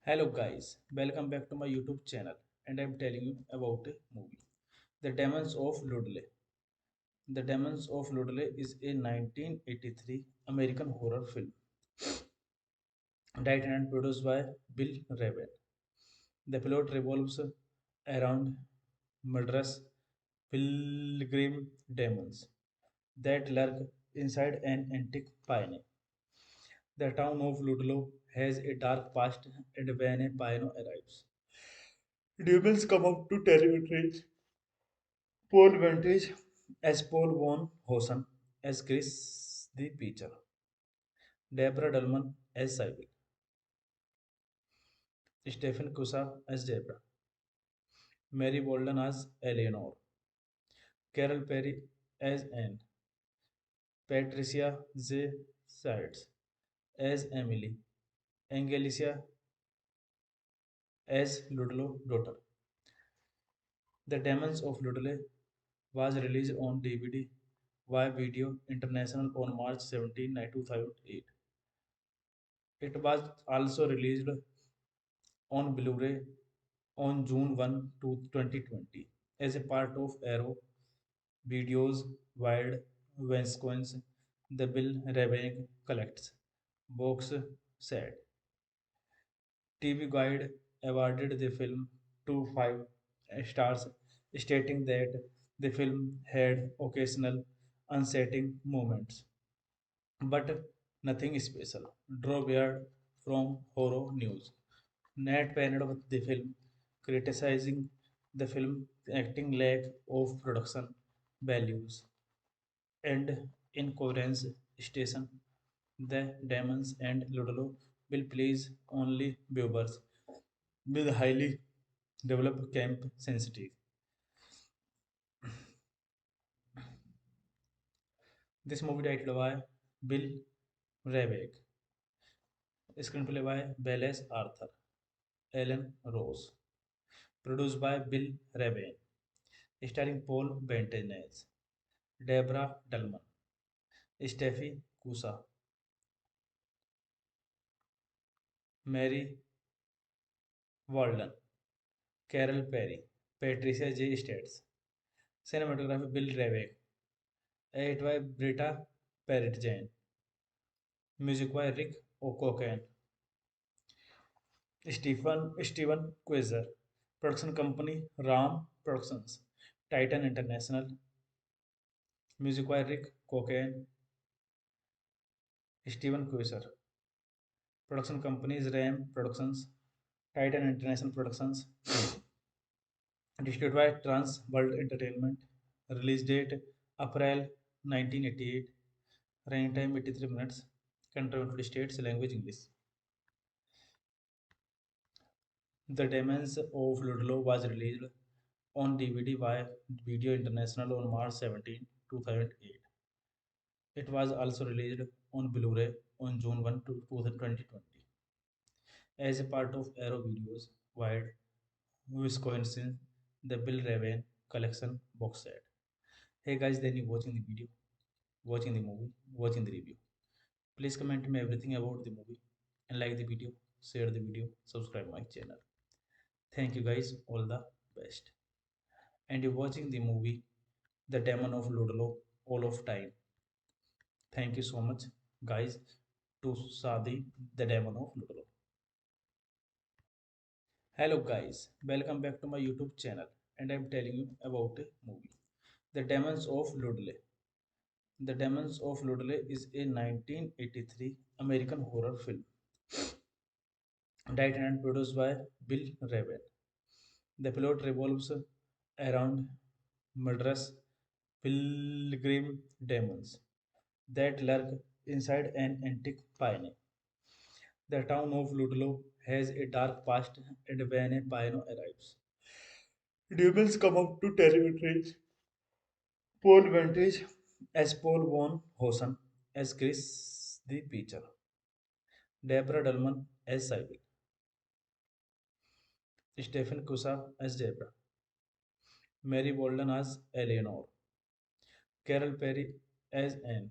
Hello guys, welcome back to my YouTube channel and I'm telling you about a movie. The Demons of Ludley. The Demons of Ludley is a 1983 American horror film directed and produced by Bill Raven. The plot revolves around murderous pilgrim demons that lurk inside an antique pioneer. The town of Ludlow has a dark past and when a pioneer arrives, demons come up to territories. Paul Vantage as Paul Von Hosen as Chris the Peacher, Deborah Dullman as Sybil, Stephen Cusa as Debra, Mary Bolden as Eleanor, Carol Perry as Anne, Patricia Z. Sides as Emily, Angelica as Ludlow daughter. The Demons of Ludlow was released on DVD via Video International on March 17, 2008. It was also released on Blu-ray on June 1, 2020 as a part of Arrow Video's wide Vince The Bill Rebane Collects box set. TV Guide awarded the film 2.5 stars, stating that the film had occasional unsettling moments, but nothing special. Draw Beard from Horror News. Nat panned with the film, criticizing the film acting lack of production values and incoherence station. The Demons and Ludlow will please only viewers with highly developed camp sensitive. This movie titled by Bill Rabeck, screenplay by Belles Arthur, Ellen Rose, produced by Bill Rabane, starring Paul Bettany, Deborah Dullman, Steffi Cusa, Mary Walden, Carol Perry, Patricia J. States, cinematography Bill Rabeck, edit by Britta Parrott Jane, music by Rick O'Cocken, Steven Quasar, production company Ram Productions, Titan International, music by Rick Cocaine, Steven Quasar, production companies Ram Productions, Titan International Productions, distributed by Trans World Entertainment, release date April 1988, running time 83 minutes, country United States, language English. The Demons of Ludlow was released on DVD by Video International on March 17, 2008. It was also released on Blu-ray on June 1, 2020 as a part of Arrow Videos wide Wisconsin the Bill Raven collection box set. Hey guys, then you watching the video, watching the movie, watching the review. Please comment me everything about the movie and like the video, share the video, subscribe my channel. Thank you guys, all the best. And you're watching the movie The Demon of Ludlow all of time. Thank you so much, guys, to Sadi, The Demon of Ludlow. Hello, guys, welcome back to my YouTube channel, and I'm telling you about a movie, The Demons of Ludlow. The Demons of Ludlow is a 1983 American horror film, directed and produced by Bill Raven. The plot revolves around murderous pilgrim demons that lurk inside an antique pioneer. The town of Ludlow has a dark past, and when a pioneer arrives, demons come up to territories. Paul Vantage as Paul Von Hosen as Chris the Peacher, Deborah Dullman as Sybil, Stephen Cusa as Deborah, Mary Bolden as Eleanor, Carol Perry as Anne,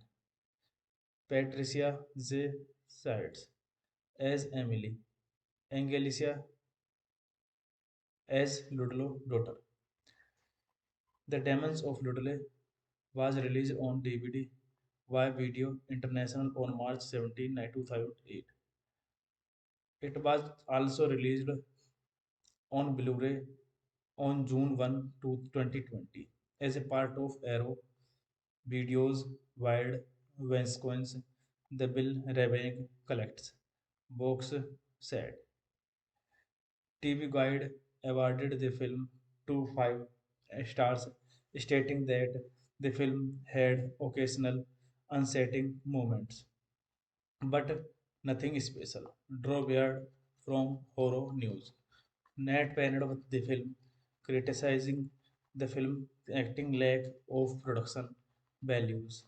Patricia Z. Sides as Emily, Angelica as Ludlow daughter. The Demons of Ludlow was released on DVD via Video International on March 17, 2008. It was also released on Blu-ray on June 1, 2020 as a part of Arrow Video's wide Wisconsin The Bill Rebane Collects box set. TV Guide awarded the film 2.5 stars, stating that the film had occasional unsettling moments, but nothing special. Draw Beard from Horror News. Nat panned with the film, criticizing the film acting lack of production values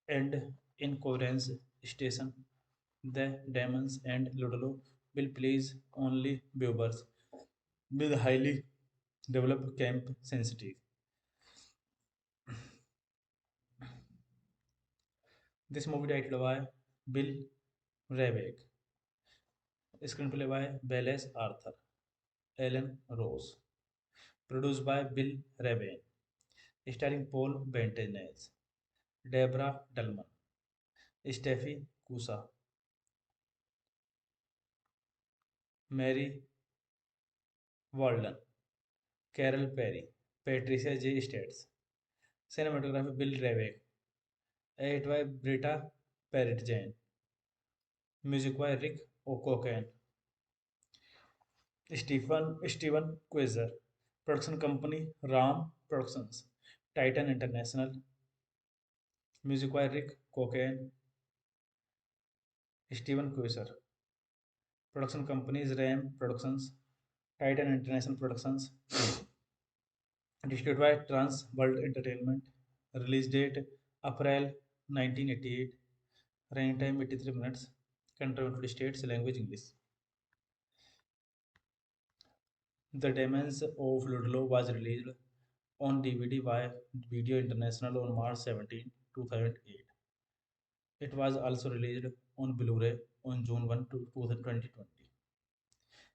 and incoherence. Station the Demons and Ludlow will please only viewers with highly developed camp sensitive. This movie directed by Bill Ravek, screenplay by Wallace Arthur, Alan Rose, produced by Bill Ravane, starring Paul Bettany, Deborah Dullman, Steffi Cusa, Mary Walden, Carol Perry, Patricia J. States, cinematography Bill Ravek, edit by Britta Parrott Jane, music by Rick O'Cocken, Steven Quasar, production company Ram Productions, Titan International, music by Rick Cocaine, Steven Quasar, production companies Ram Productions, Titan International Productions, distributed by Trans World Entertainment, release date April 1988, running time 83 minutes, country United States, language English. The Demons of Ludlow was released on DVD by Video International on March 17, 2008. It was also released on Blu-ray on June 1, 2020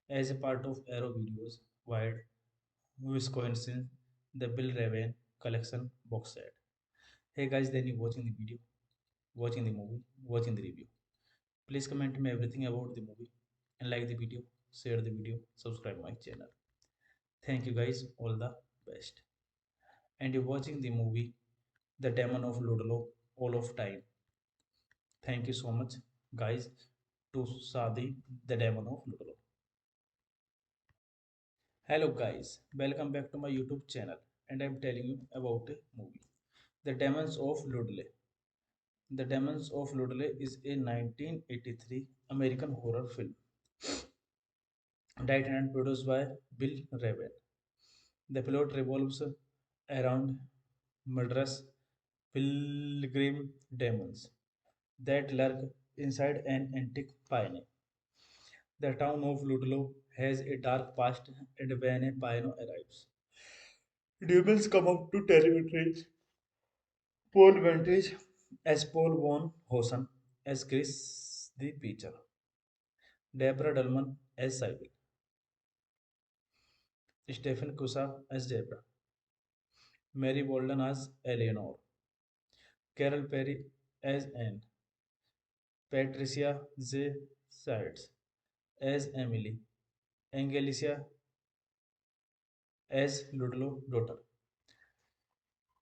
as a part of Arrow Videos Wide Wisconsin, the Bill Raven Collection box set. Hey guys, then you watching the video, watching the movie, watching the review. Please comment me everything about the movie and like the video, share the video, subscribe my channel. Thank you guys, all the best. And you're watching the movie The Demon of Ludlow all of time. Thank you so much, guys, to Sadi, The Demon of Ludlow. Hello, guys, welcome back to my YouTube channel, and I'm telling you about a movie, The Demons of Ludlow. The Demons of Ludlow is a 1983 American horror film directed and produced by Bill Raven. The plot revolves around murderous pilgrim demons that lurk inside an antique pioneer. The town of Ludlow has a dark past, and when a pioneer arrives, demons come up to terrorize Paul Vantage as Paul von Hosen, as Chris the Preacher, Deborah Dullman as Sybil, Stephen Kusa as Deborah, Mary Bolden as Eleanor, Carol Perry as Anne, Patricia J. Sides as Emily, Angelica as Ludlow daughter.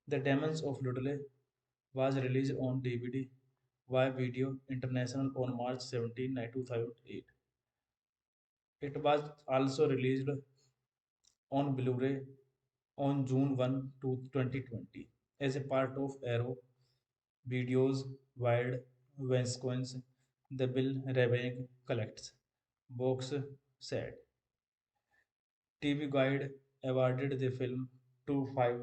The Demons of Ludlow was released on DVD by Video International on March 17, 2008. It was also released on Blu-ray on June 1, 2020 as a part of Arrow Videos Wild Wisconsin, the Bill Raving Collects box set. TV Guide awarded the film 2 5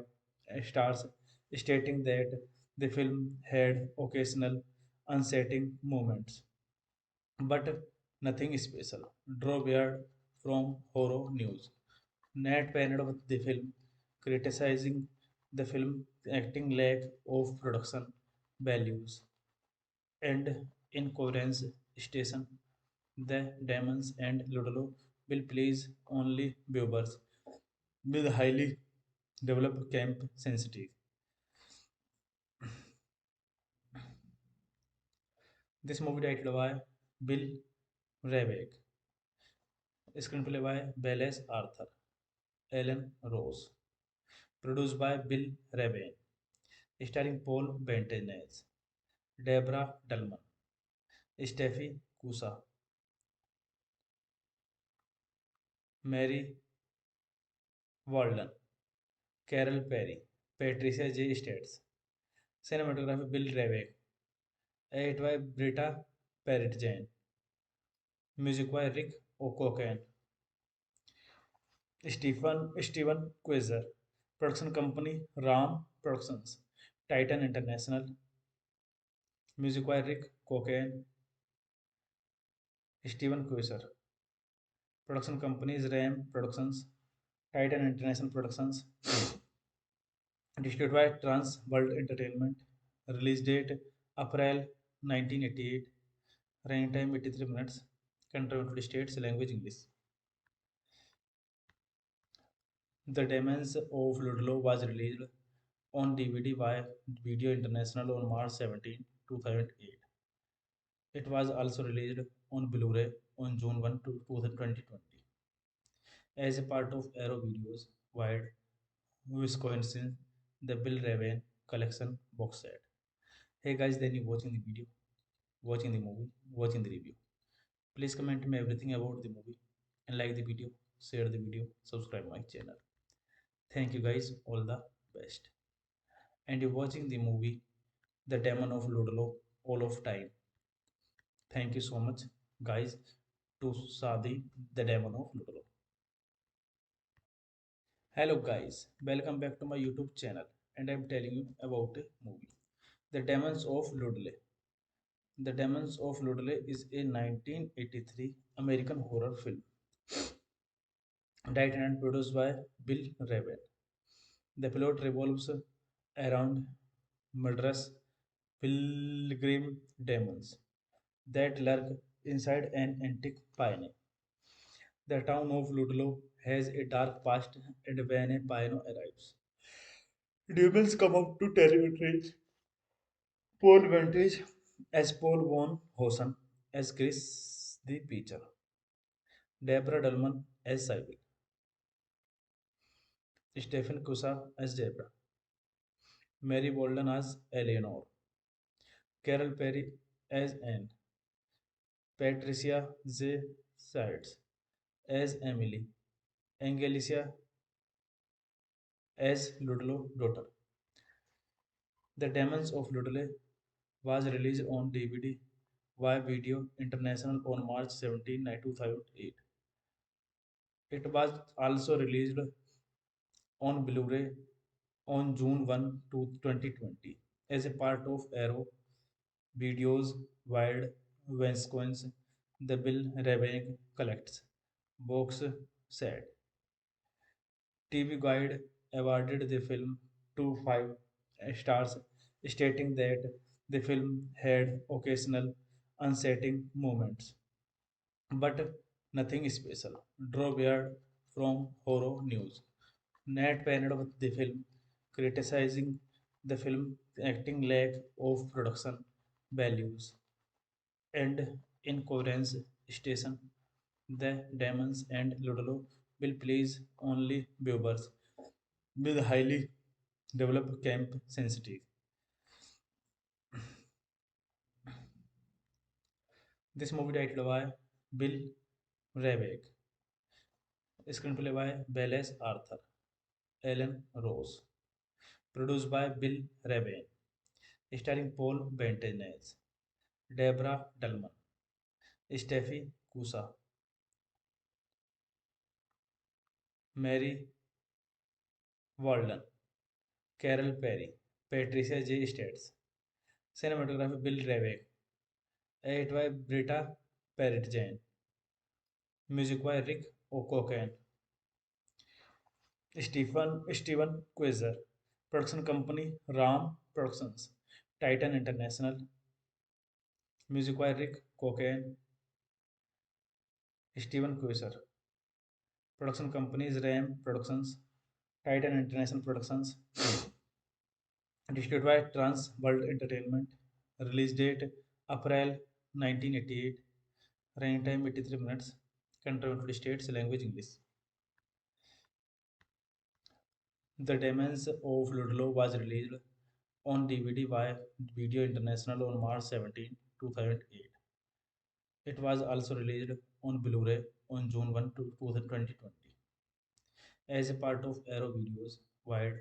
stars, stating that the film had occasional unsettling moments, but nothing special. Draw Beard from Horror News. Nat panned with the film, criticizing the film acting lack of production values and incoherence. Station the Demons and Ludlow will please only viewers with highly developed camp sensitive. This movie directed by Bill Ravek, screenplay by Wallace Arthur, Alan Rose, produced by Bill Ravane, starring Paul Bettany, Deborah Dullman, Steffi Cusa, Mary Walden, Carol Perry, Patricia J. States, cinematography Bill Ravek, edit by Britta Parrott Jane, music by Rick O'Cocan, Steven Quasar, production company Ram Productions, Titan International, music by Rick Cocaine, Steven Quasar, production companies Ram Productions, Titan International Productions, distributed by Trans World Entertainment, release date April 1988, running time 83 minutes, country United States, language English. The Demons of Ludlow was released on DVD by Video International on March 17, 2008. It was also released on Blu-ray on June 1, 2020. As a part of Arrow Videos wide Wisconsin, the Bill Raven collection box set. Hey guys, then you watching the video, watching the movie, watching the review. Please comment me everything about the movie and like the video, share the video, subscribe my channel. Thank you guys, all the best. And you're watching the movie The Demon of Ludlow all of time. Thank you so much, guys, to Sadi, The Demon of Ludlow. Hello, guys, welcome back to my YouTube channel, and I'm telling you about a movie, The Demons of Ludlow. The Demons of Ludlow is a 1983 American horror film directed and produced by Bill Raven. The plot revolves around murderous pilgrim demons that lurk inside an antique pioneer. The town of Ludlow has a dark past, and when a pioneer arrives, demons come up to terrorize Paul Vantage as Paul von Hosen, as Chris the Preacher, Deborah Dullman as Sybil, Stephen Kusa as Deborah, Mary Bolden as Eleanor, Carol Perry as Anne, Patricia J. Sides as Emily, Angelica as Ludlow daughter. The Demons of Ludlow was released on DVD via Video International on March 17, 2008. It was also released on Blu-ray on June 1, 2020 as a part of Arrow Videos Wild Wisconsin, the Bill Raven Collects box set. TV Guide awarded the film 2 5 stars, stating that the film had occasional unsettling moments, but nothing special. Draw Beard from Horror News. Nat panned with the film, criticizing the film acting lack of production values and incoherence station. The Demons and Ludlow will please only viewers with highly developed camp sensitive. This movie directed by Bill Rabeck, screenplay by Belles Arthur, Ellen Rose, produced by Bill Raven, starring Paul Bettany, Deborah Dullman, Steffi Kusa, Mary Walden, Carol Perry, Patricia J. States, cinematography Bill Rabeck, edited by Britta Parrott-Jane, music by Rick O'Cocan, Steven Quasar, production company Ram Productions, Titan International, music by Rick Cocaine, Steven Quasar, production companies Ram Productions, Titan International Productions, distributed by Trans World Entertainment, release date April 1988, running time 83 minutes, country United States, language English. The Demons of Ludlow was released on DVD by Video International on March 17, 2008. It was also released on Blu-ray on June 1, 2020 as a part of Arrow Videos wide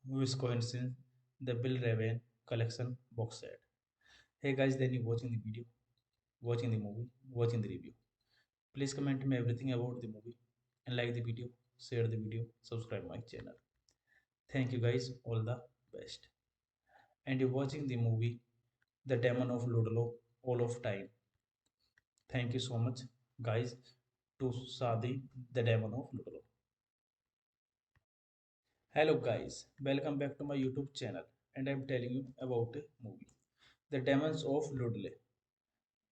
Wisconsin, the Bill Raven collection box set. Hey guys, then you watching the video, watching the movie, watching the review. Please comment me everything about the movie and like the video, share the video, subscribe my channel. Thank you guys, all the best. And you're watching the movie The Demon of Ludlow, all of time. Thank you so much, guys, to Sadi, The Demon of Ludlow. Hello, guys, welcome back to my YouTube channel, and I'm telling you about a movie, The Demons of Ludlow.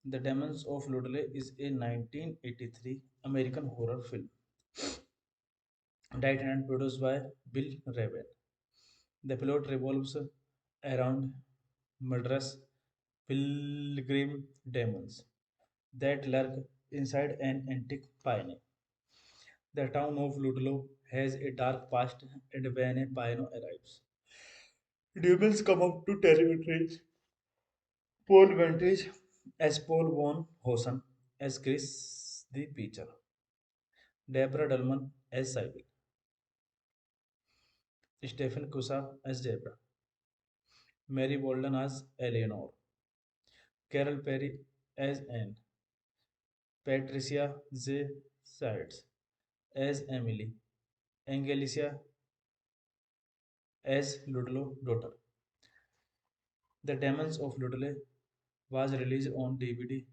The Demons of Ludlow is a 1983 American horror film directed and produced by Bill Raven. The plot revolves around murderous pilgrim demons that lurk inside an antique pioneer. The town of Ludlow has a dark past, and when a pioneer arrives, demons come out to terrorize Paul Vantage as Paul von Hosen, as Chris the Preacher, Deborah Dullman as Sybil, Stephen Cusa as Deborah, Mary Bolden as Eleanor, Carol Perry as Anne, Patricia J. Sides as Emily, Angelica as Ludlow daughter. The Demons of Ludlow was released on DVD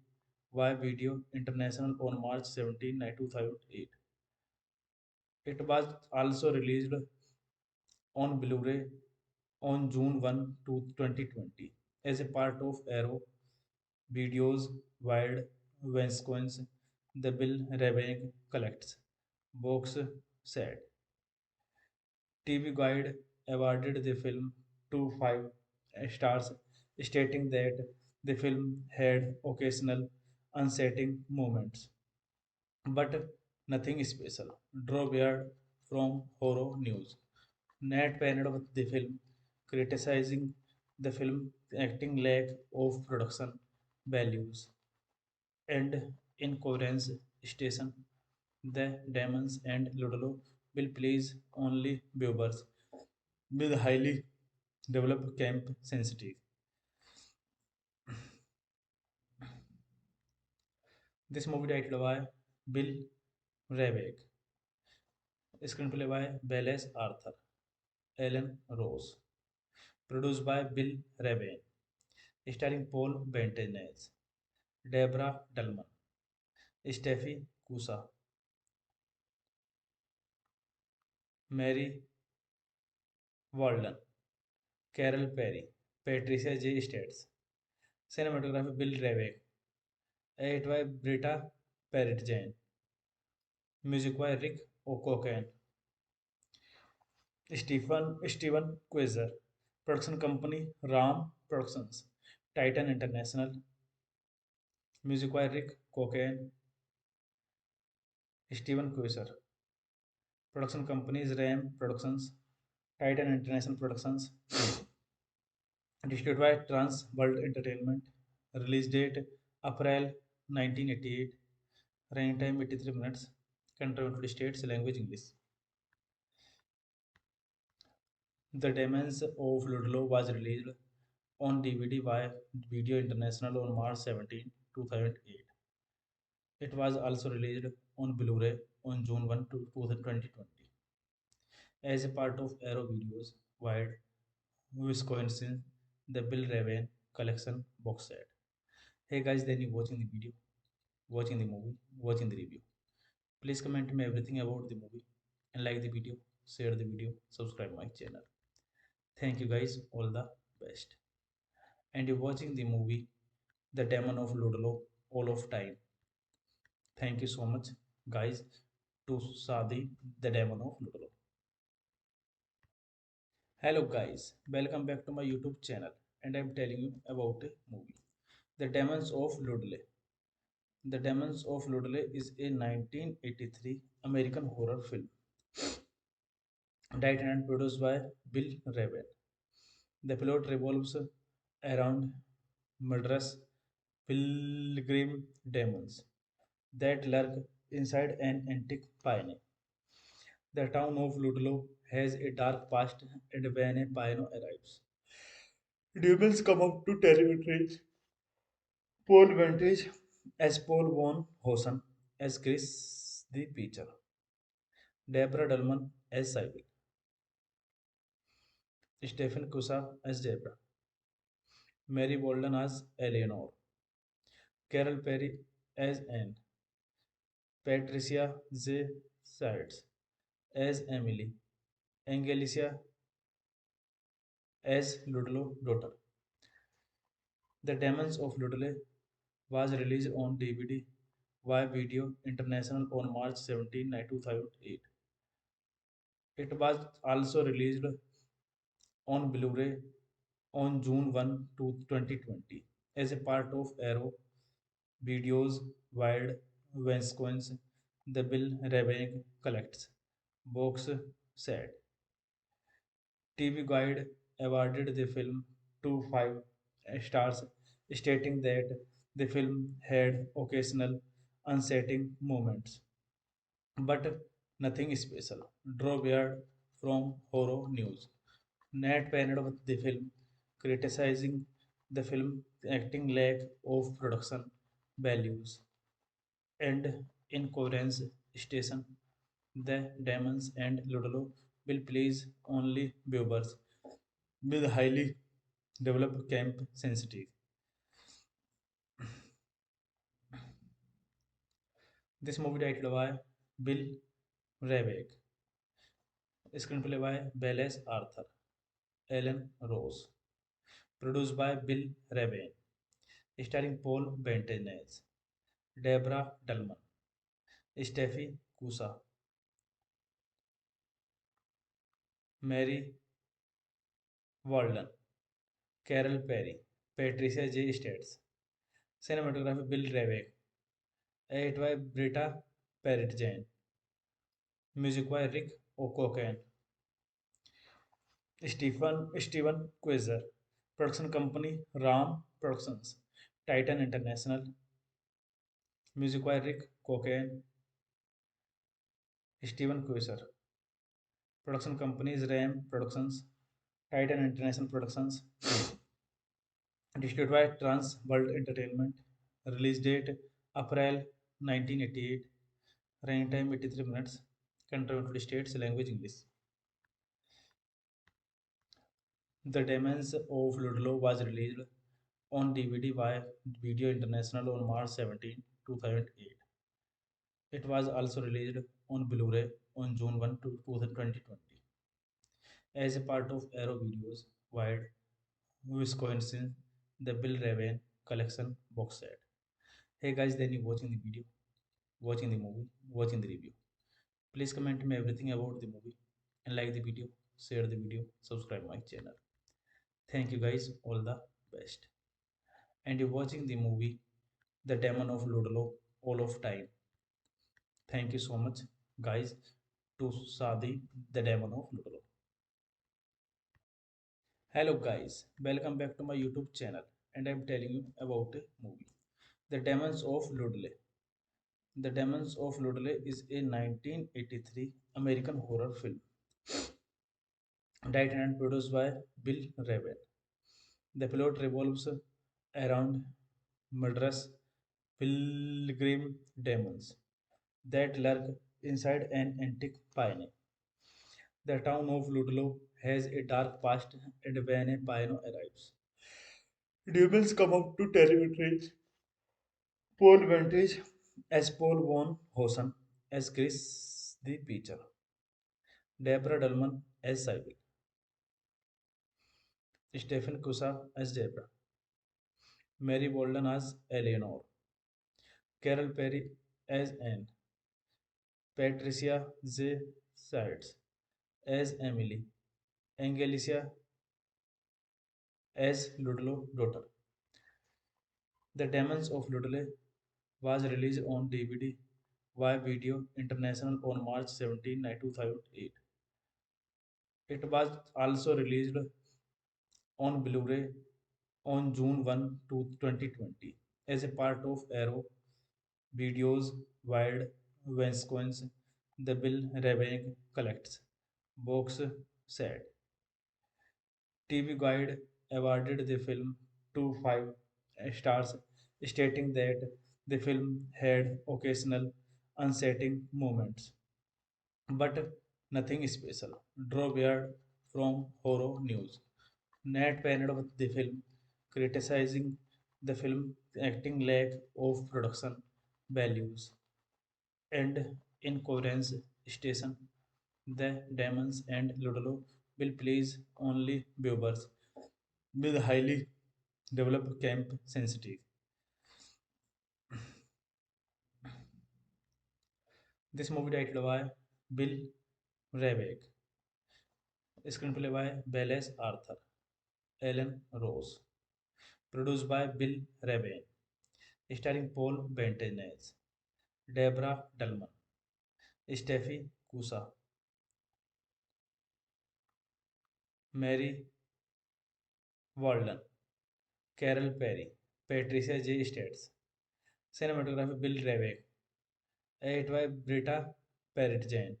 via Video International on March 17, 2008. It was also released on Blu-ray on June 1, 2020 as a part of Arrow Videos Wild Wisconsin. The Bill Raving Collects box set. TV Guide awarded the film 5 stars, stating that the film had occasional unsettling moments, but nothing special. Draw Beard from Horror News. Nat panned with the film, criticizing the film acting lack of production values and incoherence station. The Demons and Ludlow will please only viewers with highly developed camp sensitive. This movie directed by Bill Ravek, screenplay by Belles Arthur, Ellen Rose, produced by Bill Raven, starring Paul Bettany, Deborah Dullman, Steffi Cusa, Mary Walden, Carol Perry, Patricia J. States, cinematography Bill Ravek, edited by Britta Parrott Jane, music by Rick O'Cocken, Steven Quasar, production company Ram Productions, Titan International, music by Rick Cocaine, Steven Quasar, production companies Ram Productions, Titan International Productions, distributed by Trans World Entertainment, release date April 1988, running time 83 minutes, country United States, language English. The Demons of Ludlow was released on DVD by Video International on March 17, 2008. It was also released on Blu-ray on June 1, 2020 as a part of Arrow Videos Wide Wisconsin, the Bill Raven collection box set. Hey guys, then you watching the video, watching the movie, watching the review. Please comment me everything about the movie and like the video, share the video, subscribe my channel. Thank you guys, all the best. And you're watching the movie The Demon of Ludlow, all of time. Thank you so much, guys, to Sadi, The Demon of Ludlow. Hello, guys, welcome back to my YouTube channel, and I'm telling you about a movie, The Demons of Ludlow. The Demons of Ludlow is a 1983 American horror film directed and produced by Bill Raven. The plot revolves around murderous pilgrim demons that lurk inside an antique pioneer. The town of Ludlow has a dark past, and when a pioneer arrives, demons come out to terrorize Paul Vantage as Paul von Hosen, as Chris the Peacher, Deborah Dullman as Sybil, Stephen Kusa as Deborah, Mary Bolden as Eleanor, Carol Perry as Anne, Patricia Z. Sides as Emily, Angelica as Ludlow daughter. The Demons of Ludlow was released on DVD via Video International on March 17, 2008. It was also released on Blu-ray on June 1, 2020 as a part of Arrow Video's wide Vincennes The Bill Ravage Collects box set. TV Guide awarded the film 5 stars, stating that the film had occasional unsettling moments, but nothing special. Draw Beard from Horror News. Nat panned with the film, criticizing the film acting lack of production values and incoherence station. The Demons and Ludlow will please only viewers with highly developed camp sensitive. This movie directed by Bill Ravek, screenplay by Belles Arthur, Ellen Rose, produced by Bill Ravane, starring Paul Bettany, Deborah Dullman, Steffi Kusa, Mary Walden, Carol Perry, Patricia J. States, cinematography Bill Ravek, edited by Britta Parrott Jane, music by Rick O'Cocken, Steven Quasar, production company Ram Productions, Titan International, music by Rick Cocaine, Steven Quasar, production companies Ram Productions, Titan International Productions, distributed by Trans World Entertainment, release date April 1988, running time 83 minutes, country United States, language English. The Demons of Ludlow was released on DVD by Video International on March 17, 2008. It was also released on Blu-ray on June 1, 2020 as a part of Arrow Videos wide Wisconsin The Bill Raven Collection box set. Hey guys, then you watching the video, watching the movie, watching the review. Please comment me everything about the movie and like the video, share the video, subscribe my channel. Thank you guys, all the best. And you're watching the movie The Demon of Ludlow all of time. Thank you so much, guys, to Sadi, The Demon of Ludlow. Hello, guys, welcome back to my YouTube channel, and I'm telling you about a movie, The Demons of Ludlow. The Demons of Ludlow is a 1983 American horror film directed and produced by Bill Raven. The plot revolves around murderous pilgrim demons that lurk inside an antique pioneer. The town of Ludlow has a dark past, and when a pioneer arrives, demons come up to territories. Paul Vantage as Paul von Hosen as Chris the Peacher, Deborah Dullman as Sybil, Stephen Kusa as Deborah, Mary Bolden as Eleanor, Carol Perry as Anne, Patricia Z. Sides as Emily, Angelica as Ludlow daughter. The Demons of Ludlow was released on DVD via Video International on March 17, 2008. It was also released on Blu-ray on June 1, 2020 as a part of Arrow Video's wide Vincennes The Bill Ravage Collects box set. TV Guide awarded the film 5 stars, stating that the film had occasional unsettling moments, but nothing special. Draw weird from horror news. Nat panned with the film, criticizing the film acting lack of production values and incoherence station. The demons and Ludlow will please only viewers with highly developed camp sensitive. This movie directed by Bill Rebeck, screenplay by Belles Arthur, Ellen Rose, produced by Bill Rebane, starring Paul Bettany, Deborah Dullman, Steffi Cusa, Mary Walden, Carol Perry, Patricia J. States, cinematography Bill Rebeck, edit by Britta Parrott Jane,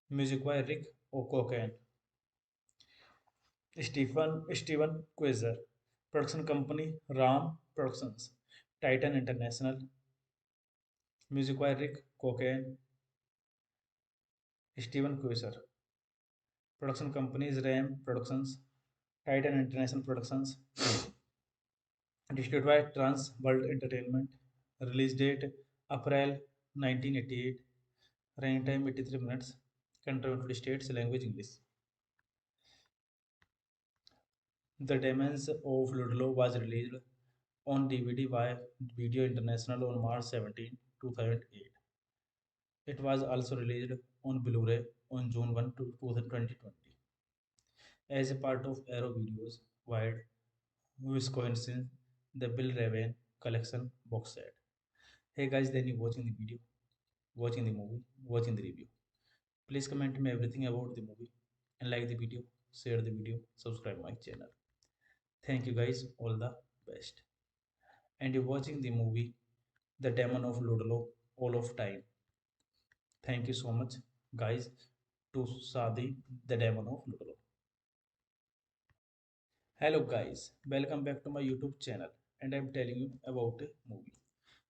music by Rick O'Cocken, Stephen Quasar, production company Ram Productions, Titan International, music by Rick Cocaine, Stephen Quasar, production companies Ram Productions, Titan International Productions, distributed by Trans World Entertainment, release date April 1988, running time 83 minutes, country United States, language English. The Demons of Ludlow was released on DVD by Video International on March 17, 2008. It was also released on Blu-ray on June 1, 2020 as a part of Arrow Videos wide Wisconsin the Bill Raven collection box set. Hey guys, then you watching the video, watching the movie, watching the review. Please comment me everything about the movie and like the video, share the video, subscribe my channel. Thank you guys, all the best. And you're watching the movie The Demon of Ludlow all of time. Thank you so much, guys, to Sadi, The Demon of Ludlow. Hello, guys, welcome back to my YouTube channel, and I'm telling you about a movie,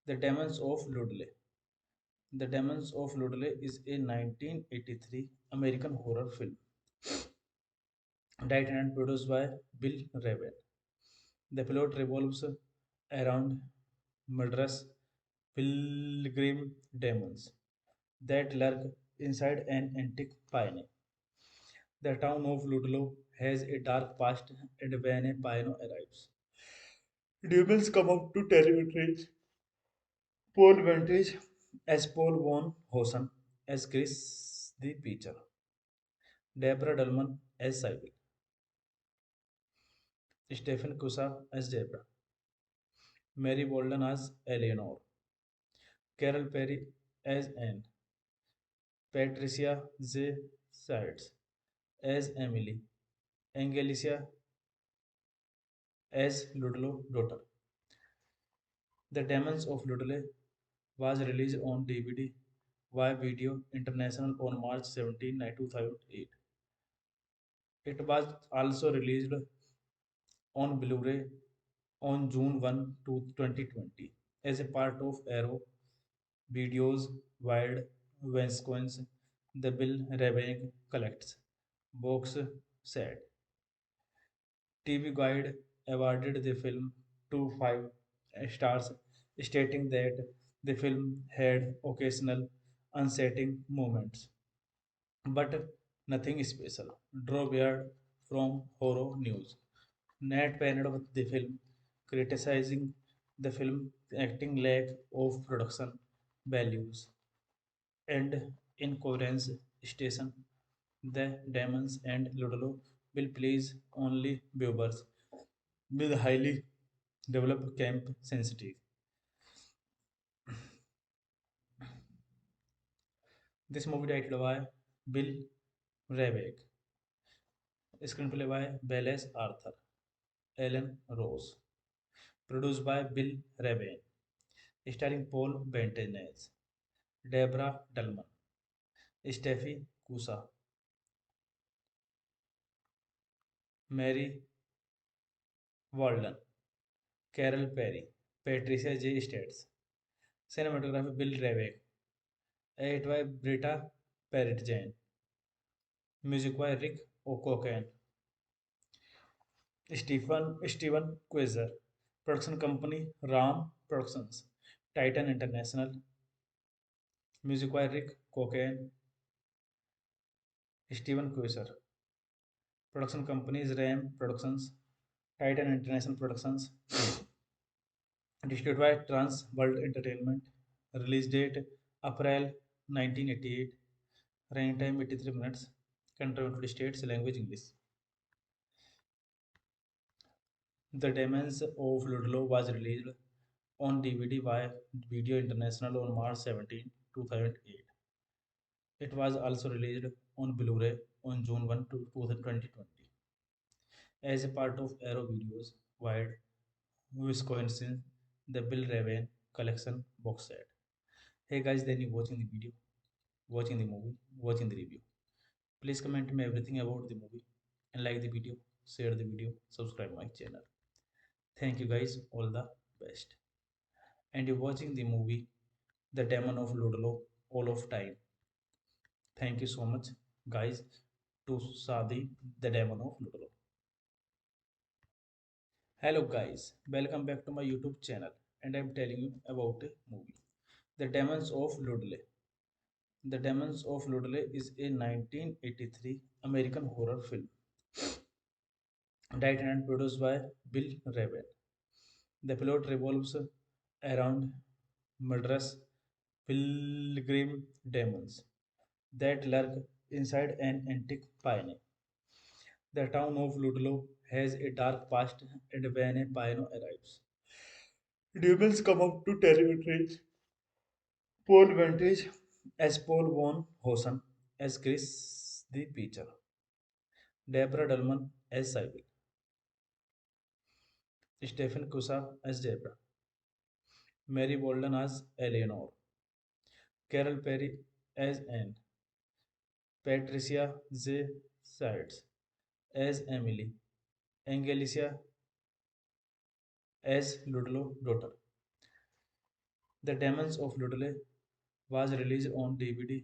The Demons of Ludlow. The Demons of Ludlow is a 1983 American horror film directed and produced by Bill Raven. The plot revolves around murderous pilgrim demons that lurk inside an antique pioneer. The town of Ludlow has a dark past, and when a pioneer arrives, demons come out to terrorize Paul Vantage as Paul von Hosen, as Chris the Preacher, Deborah Dullman as Sybil, Stephen Cusa as Deborah, Mary Bolden as Eleanor, Carol Perry as Anne, Patricia J. Sides as Emily, Angelica as Ludlow daughter. The Demons of Ludlow was released on DVD via Video International on March 17, 2008. It was also released on Blu-ray on June 1, 2020 as a part of Arrow Videos Wild Wisconsin the Bill Rebank Collects box set. TV Guide awarded the film 2 5 stars, stating that the film had occasional unsettling moments, but nothing special. Draw weird from horror news. Nat panned with the film, criticizing the film acting lack of production values and incoherence station. The demons and Ludlow will please only viewers with highly developed camp sensitive. This movie directed by Bill Rebeck, screenplay by Belles Arthur, Ellen Rose, produced by Bill Rebane, starring Paul Bettany, Deborah Dullman, Steffi Cusa, Mary Walden, Carol Perry, Patricia J. States, cinematography Bill Rebeck, Edit by Britta Parrott Jain. Music by Rick O'Cocken. Steven Quasar. Production company Ram Productions. Titan International. Music by Rick Cocaine. Steven Quasar. Production companies Ram Productions. Titan International Productions. Distributed by Trans World Entertainment. Release date April 1988. Running time 83 minutes. Country United States. Language English. The Demons of Ludlow was released on DVD by Video International on March 17, 2008. It was also released on Blu-ray on June 1, 2020. As a part of Arrow Videos wide Wisconsin, the Bill Raven collection box set. Hey guys, then you watching the video, watching the movie, watching the review. Please comment me everything about the movie and like the video, share the video, subscribe my channel. Thank you guys, all the best. And you're watching the movie The Demon of Ludlow all of time. Thank you so much, guys, to Sadi, The Demon of Ludlow. Hello, guys, welcome back to my YouTube channel, and I'm telling you about a movie, The Demons of Ludlow. The Demons of Ludlow is a 1983 American horror film directed and produced by Bill Raven. The plot revolves around murderous pilgrim demons that lurk inside an antique pioneer. The town of Ludlow has a dark past, and when a pioneer arrives, demons come up to terrorize Paul Vantage as Paul von Hosen, as Chris the Preacher, Deborah Dullman as Sybil, Stephen Kusa as Deborah, Mary Bolden as Eleanor, Carol Perry as Anne, Patricia J. Sides as Emily, Angelica as Ludlow daughter. The Demons of Ludlow was released on DVD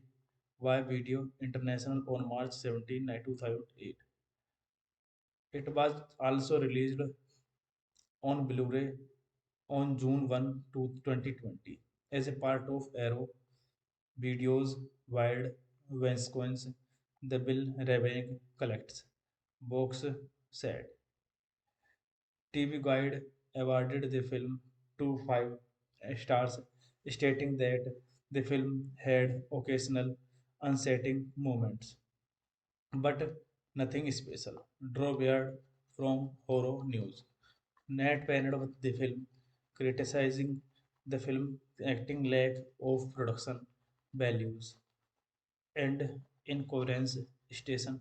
by Video International on March 17, 2008. It was also released on Blu-ray on June 1, 2020 as a part of Arrow Videos Wired Wisconsin, the Bill Raving Collects box set. TV Guide awarded the film 5 stars, stating that the film had occasional unsettling moments, but nothing special. Draw Beard from Horror News. Nat panned with the film, criticizing the film acting lack of production values and incoherence station.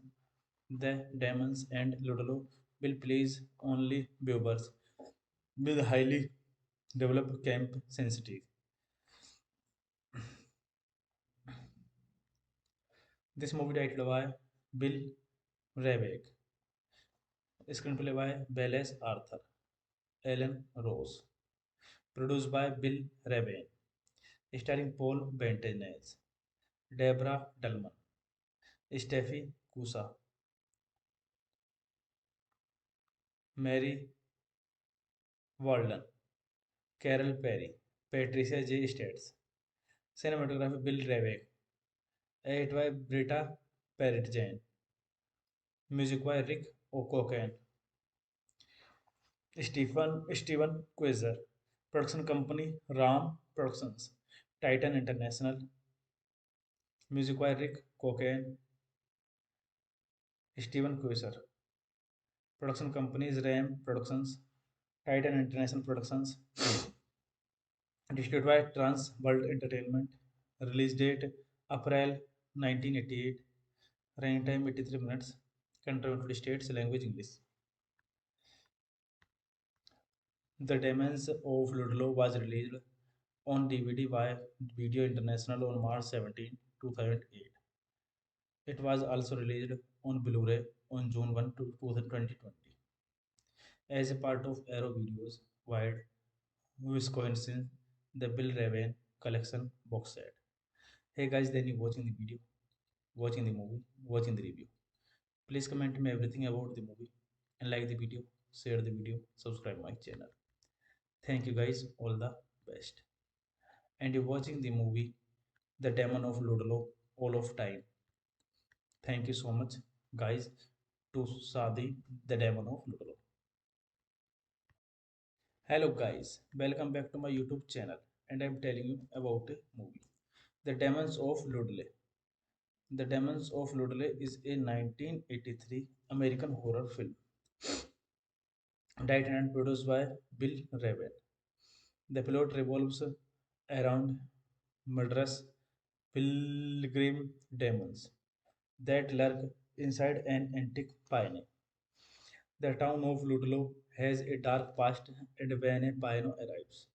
The Demons and Ludlow will please only viewers with highly developed camp sensitive. This movie directed by Bill Ravek, screenplay by Belles Arthur, Ellen Rose, produced by Bill Raven, starring Paul Bentenez, Deborah Dullman, Steffi Kusa, Mary Walden, Carol Perry, Patricia J. States, cinematography Bill Ravek, edited by Britta Parrott Jain, music by Rick O'Cocken, Steven Quasar, production company Ram Productions, Titan International, music by Rick Cocaine, Steven Quasar, production companies Ram Productions, Titan International Productions, distributed by Trans World Entertainment, release date April 1988, running time 83 minutes, country United States, language English. The Demons of Ludlow was released on DVD by Video International on March 17, 2008. It was also released on Blu-ray on June 1, 2020 as a part of Arrow Videos wide Wisconsin, the Bill Raven collection box set. Hey guys, then you watching the video, watching the movie, watching the review. Please comment me everything about the movie and like the video, share the video, subscribe my channel. Thank you guys, all the best. And you're watching the movie The Demon of Ludlow, all of time. Thank you so much, guys, to Sadi, The Demon of Ludlow. Hello guys, welcome back to my YouTube channel and I'm telling you about a movie. The Demons of Ludlow. The Demons of Ludlow is a 1983 American horror film directed and produced by Bill Raven. The plot revolves around murderous pilgrim demons that lurk inside an antique pioneer. The town of Ludlow has a dark past, and when a pioneer arrives,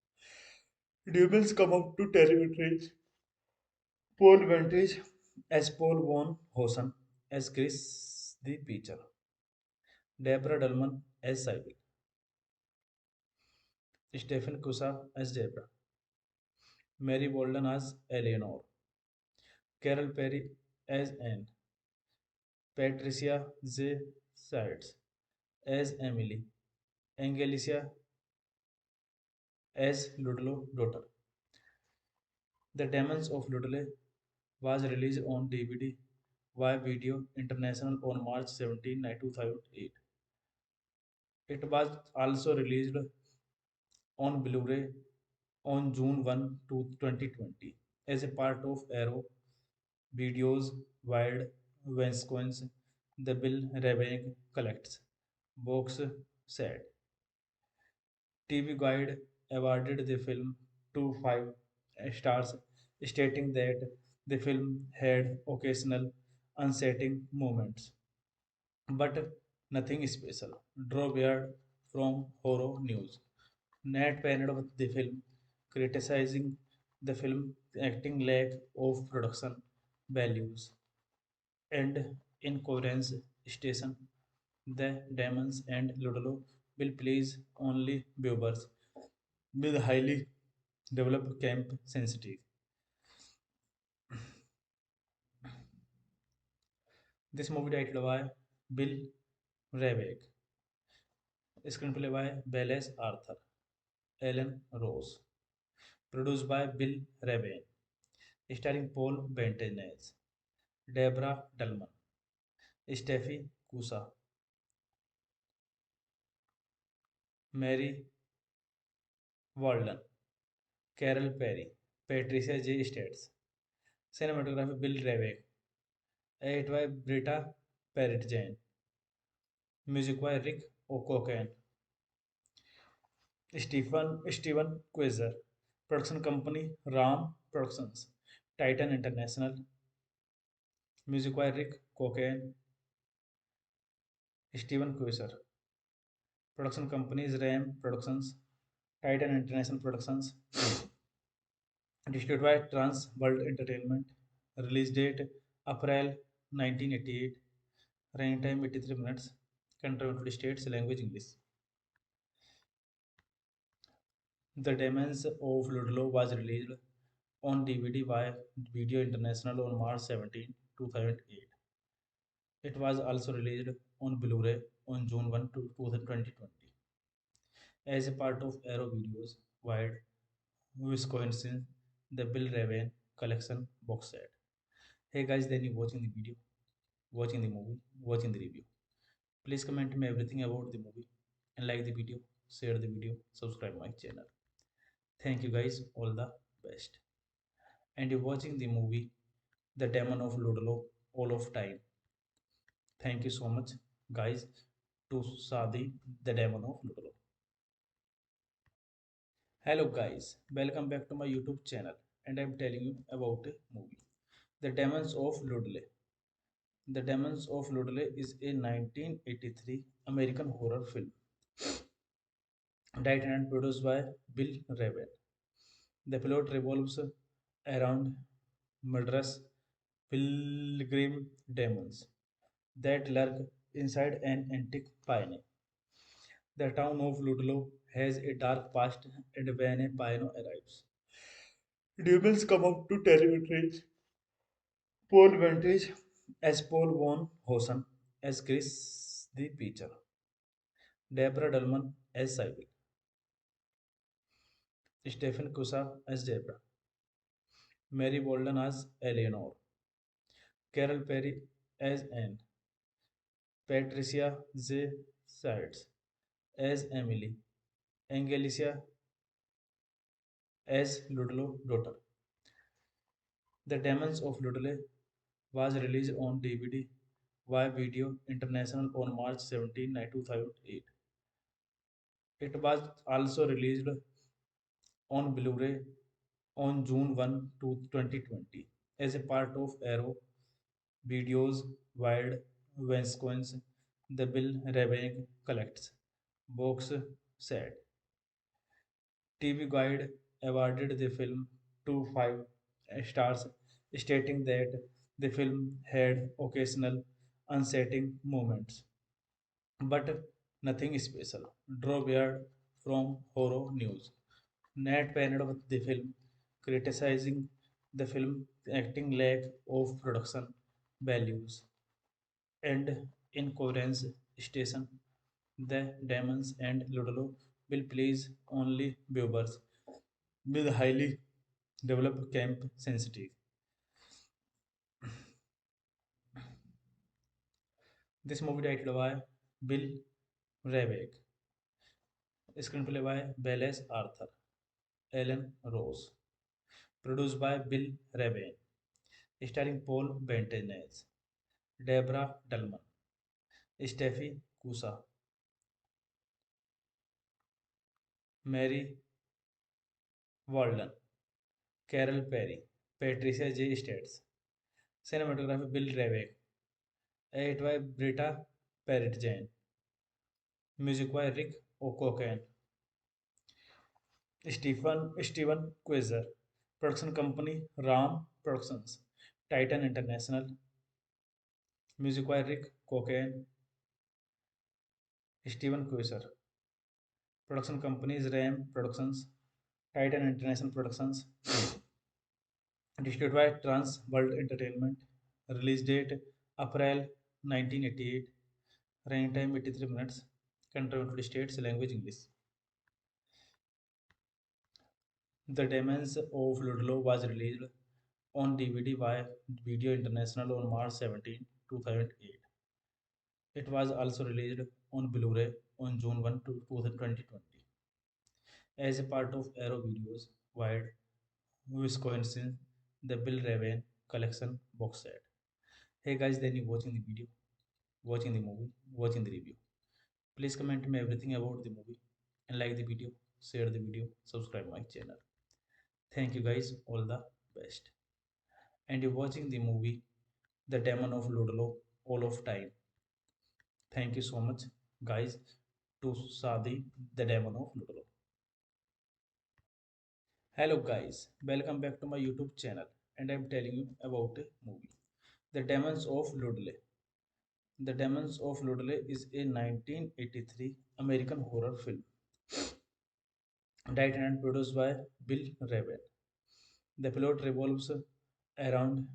demons come out to terrorize Paul Ventridge as Paul von Hosen, as Chris the Preacher, Deborah Dullman as Sybil, Stephen Kusa as Deborah, Mary Bolden as Eleanor, Carol Perry as Anne, Patricia J. Sides as Emily, Angelica as Ludlow daughter. The Demons of Ludlow was released on DVD via Video International on March 17, 2008. It was also released on Blu-ray on June 1, 2020 as a part of Arrow Videos Wide Wisconsin. The Bill Raving Collects box set. TV Guide awarded the film 5 stars, stating that the film had occasional unsettling moments, but nothing special. Draw Beard from Horror News. Nat panned with the film, criticizing the film acting lack of production values and incoherence station. The Demons and Ludlow will please only viewers with highly developed camp sensitive. This movie directed by Bill Ravek, screenplay by Belles Arthur, Ellen Rose, produced by Bill Raven, starring Paul Bettany, Deborah Dullman, Steffi Kusa, Mary Walden, Carol Perry, Patricia J. States, cinematography Bill Ravek, edited by Britta Parrott Jane, music by Rick O'Cocken, Steven Quasar, production company Ram Productions, Titan International, music by Rick Cocaine, Steven Quasar, production companies Ram Productions, Titan International Productions, distributed by Trans World Entertainment, release date April 1988, running time 83 minutes, country United States, language English. The Demons of Ludlow was released on DVD by Video International on March 17, 2008. It was also released on Blu-ray on June 1, 2020 as a part of Arrow Videos Wide Wisconsin, the Bill Raven collection box set. Hey guys, then you watching the video, watching the movie, watching the review. Please comment me everything about the movie and like the video, share the video, subscribe my channel. Thank you guys, all the best. And you're watching the movie The Demon of Ludlow, all of time. Thank you so much, guys, to Sadi, The Demon of Ludlow. Hello guys, welcome back to my YouTube channel and I'm telling you about a movie. The Demons of Ludlow. The Demons of Ludlow is a 1983 American horror film directed and produced by Bill Raven. The plot revolves around murderous pilgrim demons that lurk inside an antique pioneer. The town of Ludlow has a dark past, and when a pioneer arrives, demons come out to terrorize. Paul Vantage as Paul von Hosen as Chris the Peacher, Deborah Dullman as Sybil, Stephen Kusa as Deborah, Mary Bolden as Eleanor, Carol Perry as Anne, Patricia Z. Sides as Emily, Angelica as Ludlow daughter. The Demons of Ludlow was released on DVD via Video International on March 17, 2008. It was also released on Blu-ray on June 1, 2020 as a part of Arrow Video's wide Vince The Bill Raving Collects box set. TV Guide awarded the film 5 stars, stating that the film had occasional unsettling moments, but nothing special. Draw Beard from Horror News. Nat panned with the film, criticizing the film acting lack of production values and incoherence station. The Demons and Ludlow will please only viewers with highly developed camp sensitive. This movie directed by Bill Ravek, screenplay by Belles Arthur, Ellen Rose, produced by Bill Ravane, starring Paul Bettany, Deborah Dullman, Steffi Kusa, Mary Walden, Carol Perry, Patricia J. States, cinematography Bill Ravek, edit by Britta Parrott Jane, music by Rick O'Cocken, Steven Quasar, production company Ram Productions, Titan International, music by Rick Cocaine, Steven Quasar, production companies Ram Productions, Titan International Productions, distributed by Trans World Entertainment, release date April 1988, running time 83 minutes, country United States, language English. The Demons of Ludlow was released on DVD by Video International on March 17, 2008. It was also released on Blu-ray on June 1, 2020 as a part of Arrow Videos wide Wisconsin the Bill Raven collection box set. Hey guys, then you watching the video, watching the movie, watching the review. Please comment me everything about the movie and like the video, share the video, subscribe my channel. Thank you guys, all the best. And you're watching the movie The Demon of Ludlow all of time. Thank you so much, guys, to Sadi, The Demon of Ludlow. Hello, guys, welcome back to my YouTube channel, and I'm telling you about a movie, The Demons of Ludlow. The Demons of Ludlow is a 1983 American horror film directed and produced by Bill Raven. The plot revolves around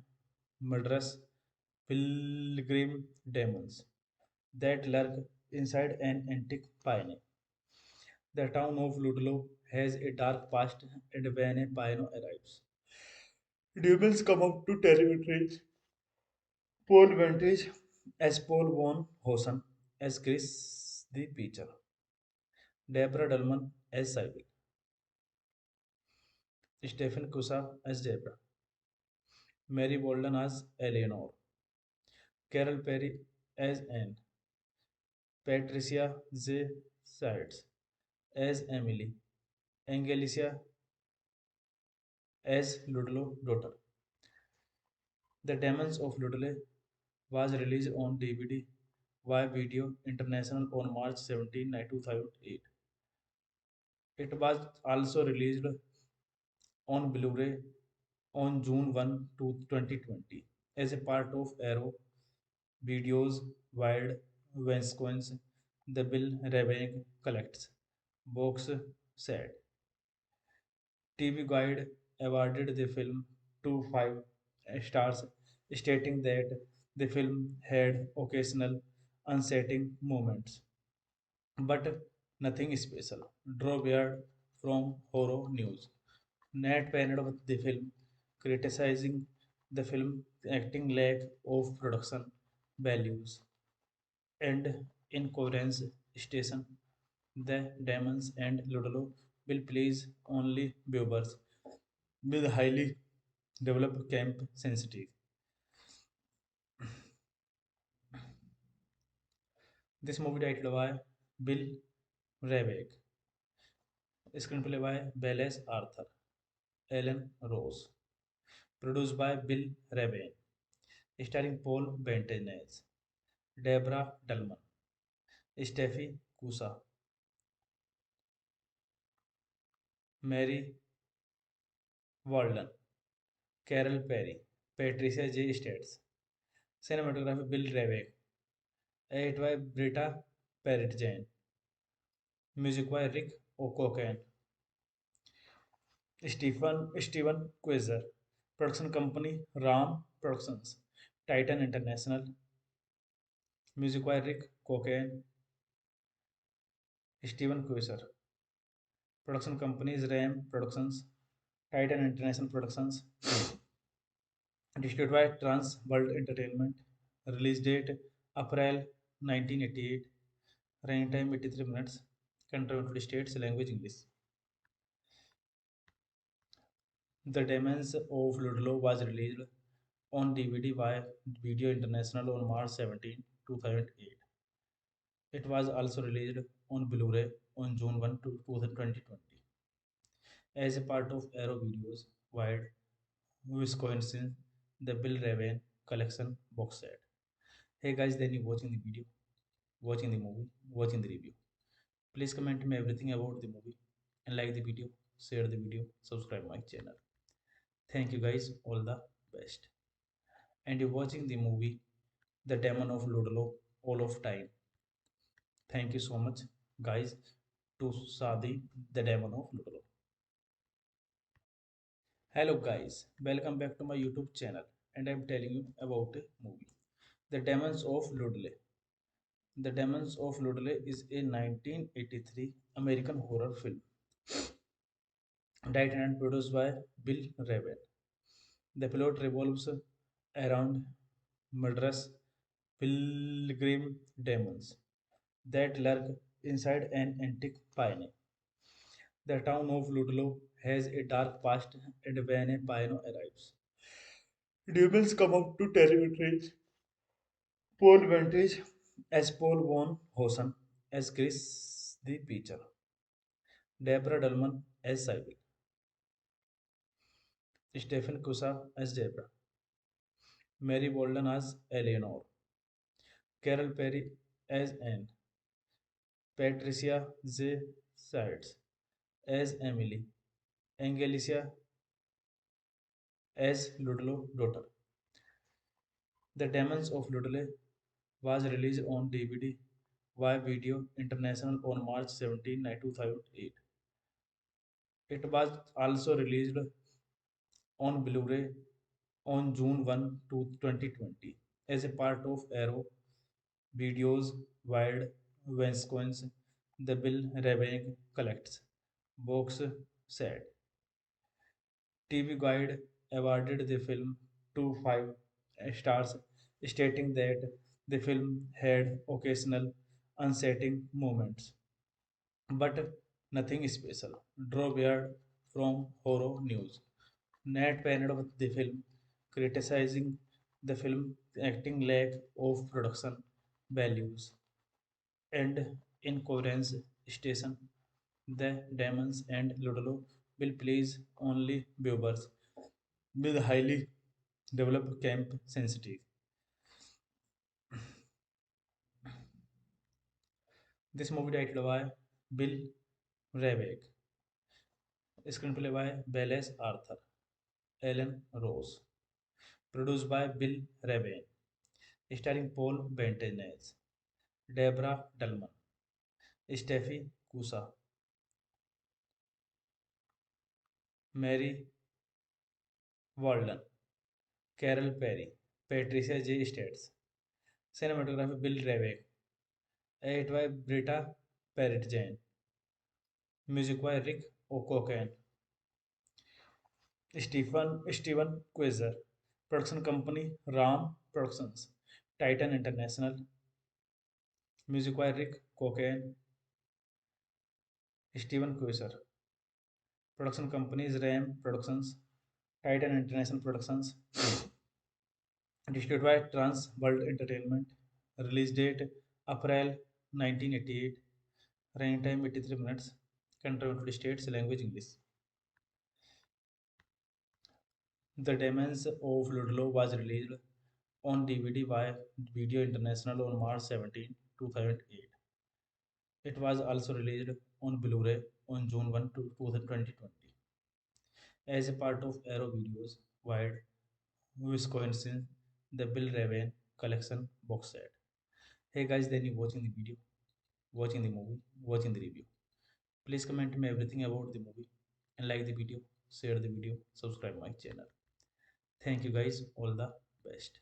murderous pilgrim demons that lurk inside an antique pioneer. The town of Ludlow has a dark past, and when a pioneer arrives, demons come up to territories. Paul Vantage as Paul von Hosen as Chris the Peacher, Deborah Dullman as Sybil, Stephen Kusa as Deborah, Mary Bolden as Eleanor, Carol Perry as Anne, Patricia Z. Sides as Emily, Angelica as Ludlow daughter. The Demons of Ludlow was released on DVD via Video International on March 17, 2008. It was also released on Blu-ray on June 1, 2020 as a part of Arrow Video's wide Wisconsin The Bill Raving Collects box set. TV Guide awarded the film 5 stars, stating that the film had occasional unsettling moments, but nothing special. Draw Beard from Horror News. Nat panned with the film, criticizing the film acting lack of production values and incoherence station. The Demons and Ludlow will please only viewers with highly developed camp sensitive. This movie titled by Bill Rabeck, screenplay by Belles Arthur, Ellen Rose, produced by Bill Rabeck, starring Paul Bettany, Deborah Dullman, Steffi Cusa, Mary Walden, Carol Perry, Patricia J. States, cinematography Bill Rabeck, edit by Britta Parrott Jane, music by Rick O'Cocken, Stephen Quasar, production company Ram Productions, Titan International, music by Rick Cocaine, Stephen Quasar, production companies Ram Productions, Titan International Productions, distributed by Trans World Entertainment, release date April 1988, running time 83 minutes, country United States, language English. The Demons of Ludlow was released on DVD by Video International on March 17, 2008. It was also released on Blu-ray on June 1, 2020 as a part of Arrow Videos wide Wisconsin the Bill Raven collection box set. Hey guys, then you watching the video, watching the movie, watching the review. Please comment me everything about the movie and like the video, share the video, subscribe my channel. Thank you guys, all the best. And you're watching the movie The Demon of Ludlow all of time. Thank you so much, guys, to Sadi, The Demon of Ludlow. Hello, guys, welcome back to my YouTube channel, and I'm telling you about a movie, The Demons of Ludlow. The Demons of Ludlow is a 1983 American horror film directed and produced by Bill Raven. The plot revolves around murderous pilgrim demons that lurk inside an antique pioneer. The town of Ludlow has a dark past, and when a pioneer arrives, demons come up to terrorize Paul Vantage as Paul von Hosen, as Chris the Preacher, Deborah Dullman as Sybil, Stephen Cusa as Deborah, Mary Bolden as Eleanor, Carol Perry as Anne, Patricia J. Sides as Emily, Angelica as Ludlow daughter. The Demons of Ludlow was released on DVD by Video International on March 17, 2008. It was also released on Blu-ray on June 1, 2020 as a part of Arrow Videos Wild Wisconsin the Bill Rabeck Collects box set. TV Guide awarded the film 5 stars, stating that the film had occasional unsettling moments, but nothing special. Draw Beard from Horror News. Nat panned with the film, criticizing the film acting lack of production values and incoherence station. The Demons and Ludlow will please only viewers with highly developed camp sensitive. This movie titled by Bill Rabeck, screenplay by Belles Arthur, Ellen Rose, produced by Bill Rabeck, starring Paul Bettany, Deborah Dullman, Steffi Cusa, Mary Walden, Carol Perry, Patricia J. States. Cinematography Bill Ravek. Edit by Britta Parrott Jane. Music by Rick O'Cocken. Steven Quasar. Production company Ram Productions. Titan International. Music by Rick Cocaine. Steven Quasar. Production companies Ram Productions. Titan International Productions. Distributed by Trans World Entertainment. Release date April 1988. Running time 83 minutes. Country United States. Language English. The Demons of Ludlow was released on DVD by Video International on March 17, 2008. It was also released on Blu-ray on June 1, 2020 as a part of Arrow Videos Wide Wisconsin, the Bill Raven Collection box set. Hey guys, then you watching the video, watching the movie, watching the review. Please comment me everything about the movie and like the video, share the video, subscribe my channel. Thank you guys, all the best.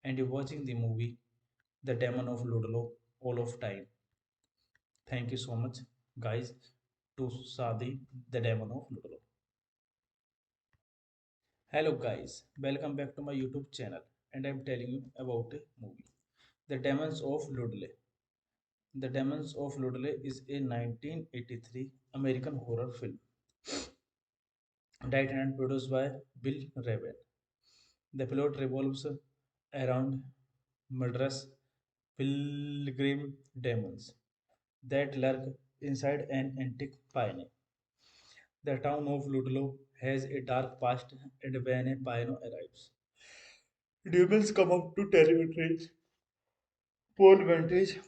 And you're watching the movie The Demon of Ludlow all of time. Thank you so much, guys, to Sadi, The Demon of Ludlow. Hello, guys, welcome back to my YouTube channel, and I'm telling you about a movie, The Demons of Ludlow. The Demons of Ludlow is a 1983 American horror film directed and produced by Bill Raven. The plot revolves around murderous pilgrim demons that lurk inside an antique pioneer. The town of Ludlow has a dark past, and when a pioneer arrives, demons come up to terrorize Paul Vantage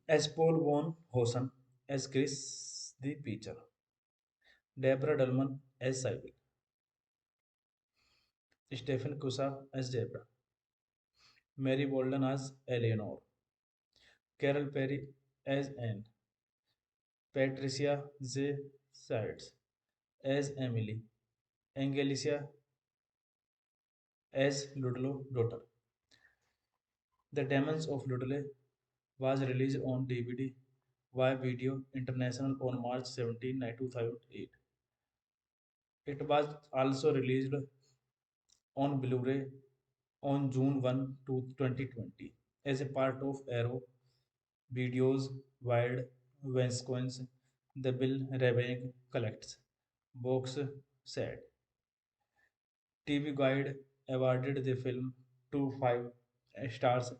as Paul von Hosen, as Chris the Preacher, Deborah Dullman as Sybil, Stephen Kusa as Deborah, Mary Bolden as Eleanor, Carol Perry as Anne, Patricia Z. Sides as Emily, Angelica as Ludlow daughter. The Demons of Ludlow was released on DVD via Video International on March 17, 2008. It was also released on Blu-ray on June 1, 2020 as a part of Arrow Videos Wild Wisconsin, the Bill Raving Collects box set. TV Guide awarded the film 2 5 stars,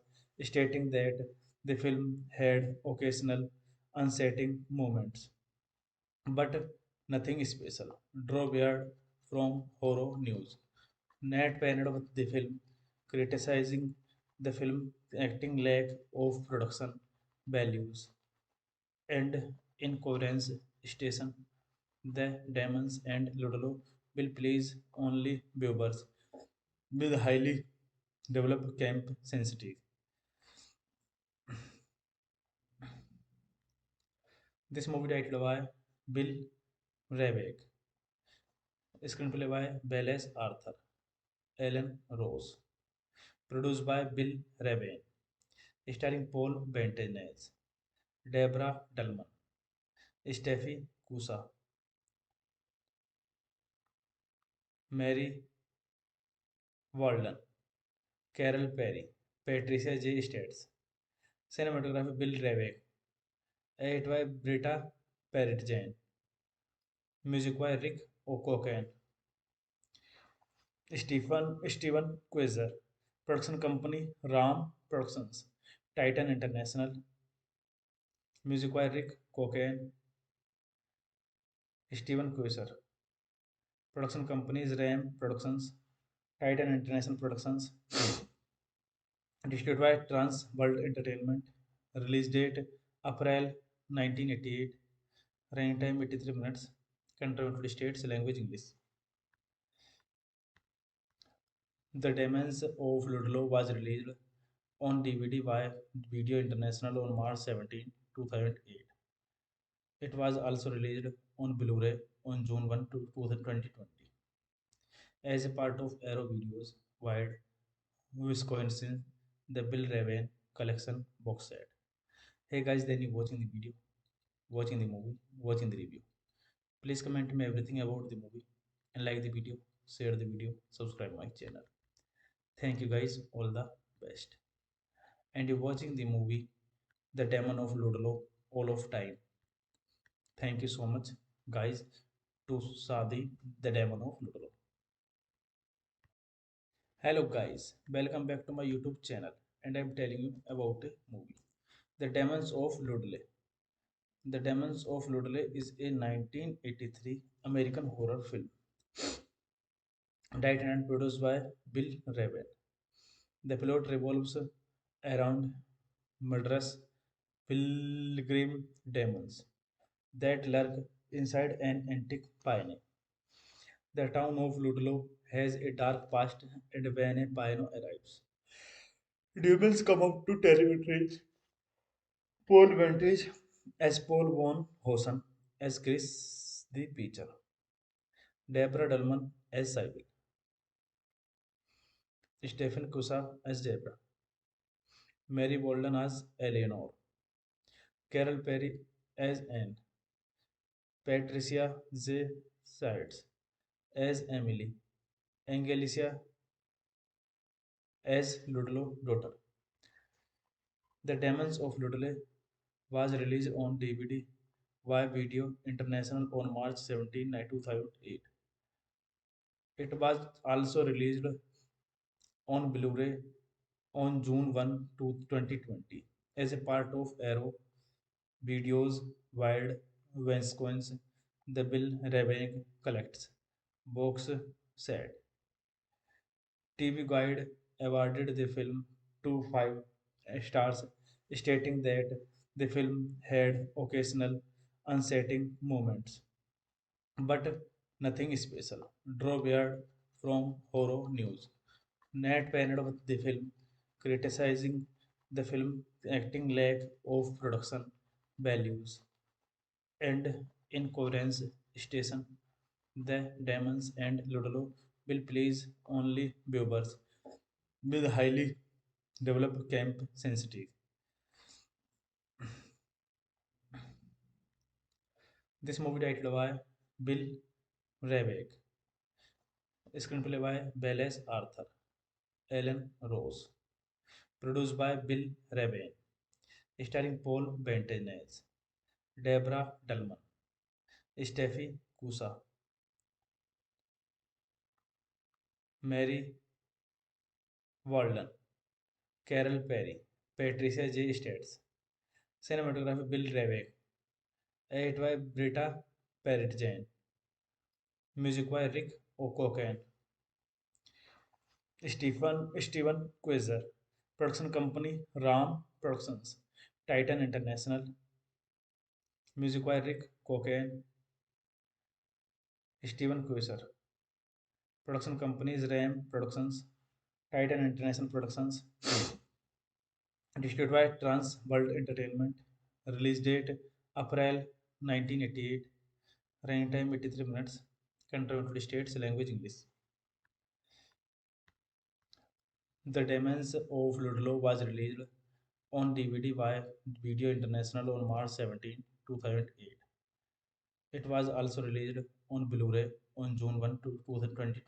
stating that the film had occasional unsettling moments, but nothing special. Draw Beard from Horror News. Nat panned with the film, criticizing the film acting lack of production values and incoherence station. The Demons and Ludlow will please only viewers with highly developed camp sensitive. This movie directed by Bill Ravek, screenplay by Belles Arthur, Ellen Rose, produced by Bill Ravane, starring Paul Bettany, Deborah Dullman, Steffi Kusa, Mary Walden, Carol Perry, Patricia J. States. Cinematography Bill Ravek, edit by Britta Parrott Jane. Music by Rick O'Cocken. Steven Quasar. Production company Ram Productions. Titan International. Music by Rick Cocaine. Steven Quasar. Production companies Ram Productions. Titan International Productions. Distributed by Trans World Entertainment. Release date April 1988. Running time 83 minutes. Country United States. Language English. The Demons of Ludlow was released on DVD by Video International on March 17, 2008. It was also released on Blu-ray on June 1, 2020 as a part of Arrow Videos Wide Wisconsin, the Bill Raven collection box set. Hey guys, then you watching the video, watching the movie, watching the review. Please comment me everything about the movie and like the video, share the video, subscribe my channel. Thank you guys, all the best. And you're watching the movie The Demon of Ludlow, all of time. Thank you so much, guys, to Sadi, The Demon of Ludlow. Hello guys, welcome back to my YouTube channel and I'm telling you about a movie. The Demons of Ludlow. The Demons of Ludlow is a 1983 American horror film directed and produced by Bill Raven. The plot revolves around murderous pilgrim demons that lurk inside an antique pioneer. The town of Ludlow has a dark past, and when a pioneer arrives, demons come up to terrorize Paul Vantage as Paul von Hosen, as Chris the Preacher, Deborah Dullman as Sybil, Stephen Kusa as Deborah, Mary Bolden as Eleanor, Carol Perry as Anne, Patricia J. Sides as Emily, Angelica as Ludlow daughter. The Demons of Ludlow was released on DVD via Video International on March 17, 2008. It was also released on Blu-ray on June 1, 2020 as a part of Arrow Videos Wild Wisconsin, the Bill Raven Collects box set. TV Guide awarded the film 2 5 stars, stating that the film had occasional unsettling moments, but nothing special. Draw Beard from Horror News. Nat panned with the film, criticizing the film acting lack of production values and incoherence station. The Demons and Ludlow will please only viewers with highly developed camp sensitive. This movie titled by Bill Rabeck, screenplay by Belles Arthur, Ellen Rose, produced by Bill Raben, starring Paul Bentenez, Deborah Dullman, Steffi Kusa, Mary Walden, Carol Perry, Patricia J. States, cinematography Bill Rabeck, edited by Britta Parrott-Jane, music by Rick O'Cocken, Steven Quasar, production company Ram Productions, Titan International, music by Rick Cocaine, Steven Quasar, production companies Ram Productions, Titan International Productions, distributed by Trans World Entertainment, release date April 1988, running time 83 minutes, country United States, language English. The Demons of Ludlow was released on DVD by Video International on March 17, 2008. It was also released on Blu-ray on June 1, 2020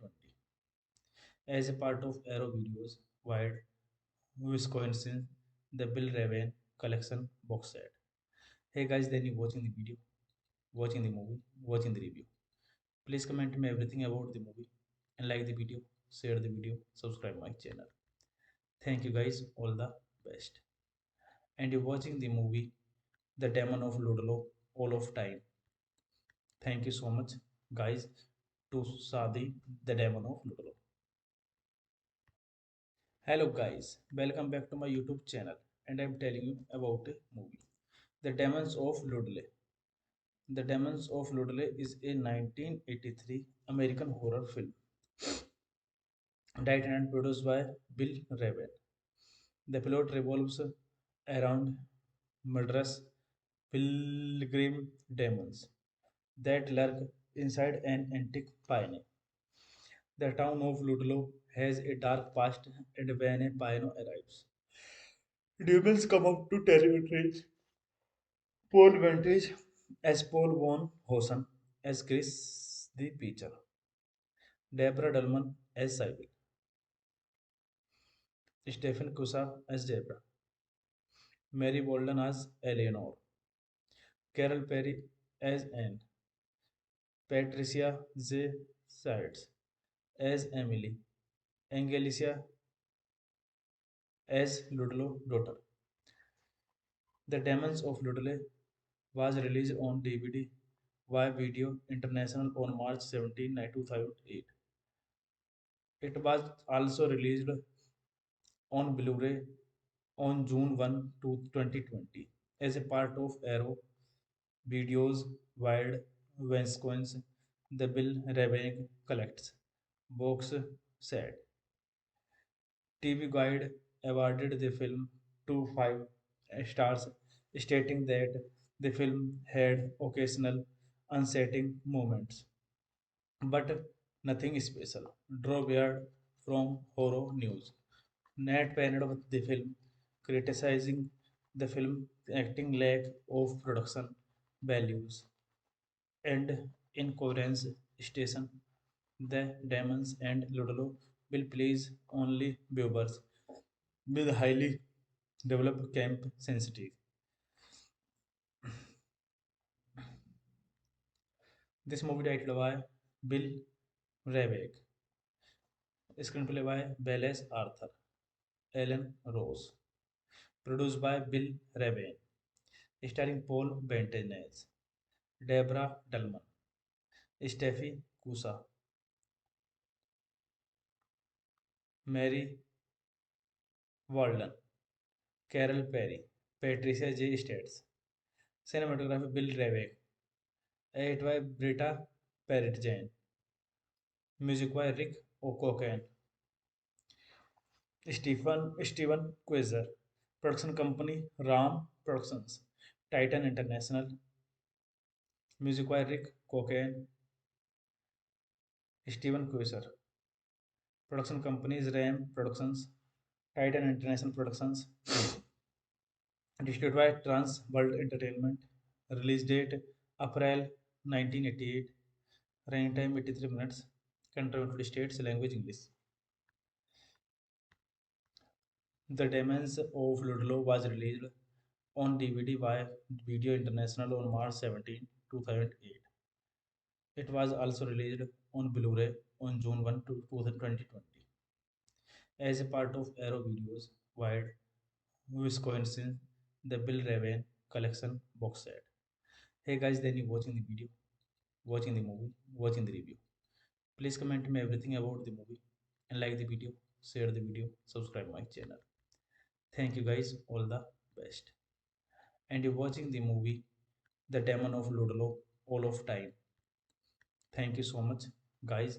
as a part of Arrow Videos Wide Wisconsin, the Bill Raven collection box set. Hey guys, then you watching the video, watching the movie, watching the review. Please comment me everything about the movie and like the video, share the video, subscribe my channel. Thank you guys, all the best. And you're watching the movie The Demon of Ludlow, all of time. Thank you so much, guys, to Sadi, The Demon of Ludlow. Hello guys, welcome back to my YouTube channel and I'm telling you about a movie. The Demons of Ludlow. The Demons of Ludlow is a 1983 American horror film directed and produced by Bill Raven. The plot revolves around murderous pilgrim demons that lurk inside an antique pioneer. The town of Ludlow has a dark past, and when a Pino arrives, demons come up to territories. Paul Vantage as Paul von Hosen, as Chris the Peacher, Deborah Dullman as Sybil, Stephen Cusa as Deborah, Mary Bolden as Eleanor, Carol Perry as Anne, Patricia Z. Sides as Emily, Angelica as Ludlow daughter. The Demons of Ludlow was released on DVD via Video International on March 17, 2008. It was also released on Blu-ray on June 1, 2020 as a part of Arrow Video's Wild Wisconsin The Bill Rebane Collects box set. TV Guide awarded the film 5 stars, stating that the film had occasional unsettling moments, but nothing special. Draw Beard from Horror News. Nat panned with the film, criticizing the film acting lack of production values and incoherence station. The Demons and Ludlow will please only viewers with highly developed camp sensitive. This movie titled by Bill Ravek, screenplay by Belles Arthur, Ellen Rose, produced by Bill Ravane, starring Paul Bentenez, Deborah Dullman, Steffi Cusa, Mary Walden, Carol Perry, Patricia J. States, cinematography Bill Ravek, edit by Britta Parrott Jane, music by Rick O'Cocken, Steven Quasar, production company Ram Productions, Titan International, music by Rick Cocaine, Steven Quasar, production companies Ram Productions, Titan International Productions, distributed by Trans World Entertainment, release date April 1988, running time 83 minutes, country United States, language English. The Demons of Ludlow was released on DVD by Video International on March 17, 2008. It was also released on Blu-ray on June 1, 2020 as a part of Arrow Videos Wide Wisconsin The Bill Raven Collection box set. Hey guys, then you watching the video, watching the movie, watching the review. Please comment me everything about the movie and like the video, share the video, subscribe my channel. Thank you guys, all the best. And you're watching the movie The Demon of Ludlow all of time. Thank you so much, guys,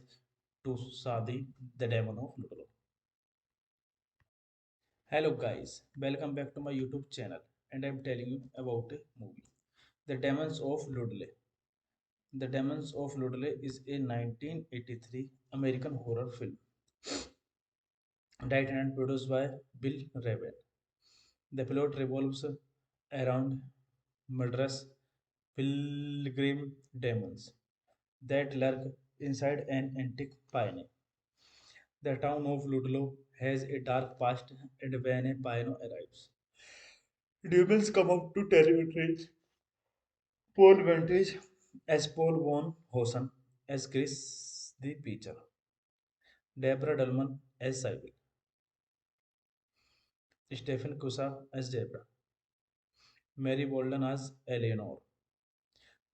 to Sadi, The Demon of Ludlow. Hello, guys, welcome back to my YouTube channel, and I'm telling you about a movie, The Demons of Ludlow. The Demons of Ludlow is a 1983 American horror film directed and produced by Bill Raven. The plot revolves around murderous pilgrim demons that lurk inside an antique pioneer. The town of Ludlow has a dark past, and when a pioneer arrives, demons come up to territories. Paul Vantage as Paul von Hosen, as Chris the Peacher, Deborah Dullman as Sybil, Stephen Cusa as Deborah, Mary Bolden as Eleanor,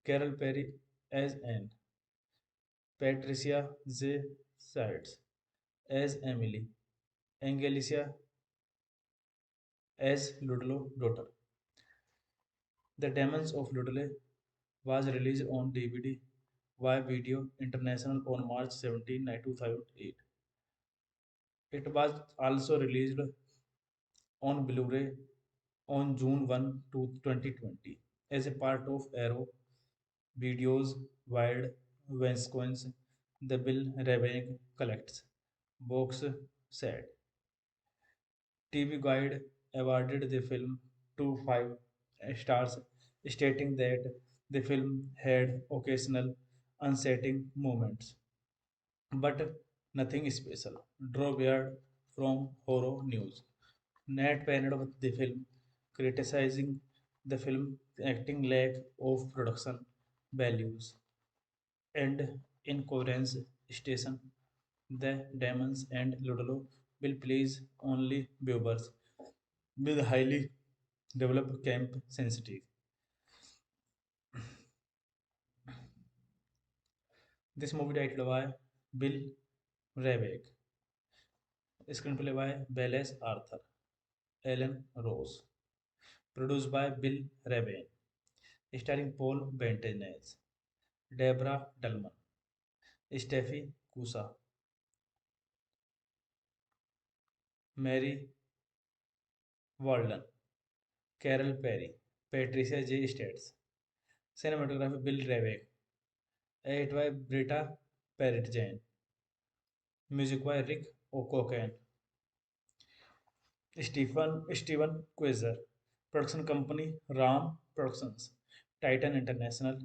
Carol Perry as Anne, Patricia Z. Sides as Emily, Angelica as Ludlow daughter. The Demons of Ludlow was released on DVD via Video International on March 17, 2008. It was also released on Blu-ray on June 1, 2020 as a part of Arrow Video's Wild Wisconsin The Bill Ravane collects. Box said. TV Guide awarded the film 2.5 stars, stating that the film had occasional unsettling moments, but nothing special. Draw weird from horror news. Nat panned with the film, criticizing the film acting lack of production values and incoherence station. The Demons and Ludlow will please only viewers with highly developed camp sensitive. This movie titled by Bill Rabeck, screenplay by Wallace Arthur, Alan Rose, produced by Bill Raben, starring Paul Bettany, Deborah Dullman, Steffi Cusa, Mary Walden, Carol Perry, Patricia J. States, cinematography Bill Rabeck, edit by Britta Parrott Jane, music by Rick O'Cocken, Steven Quasar, production company Ram Productions, Titan International,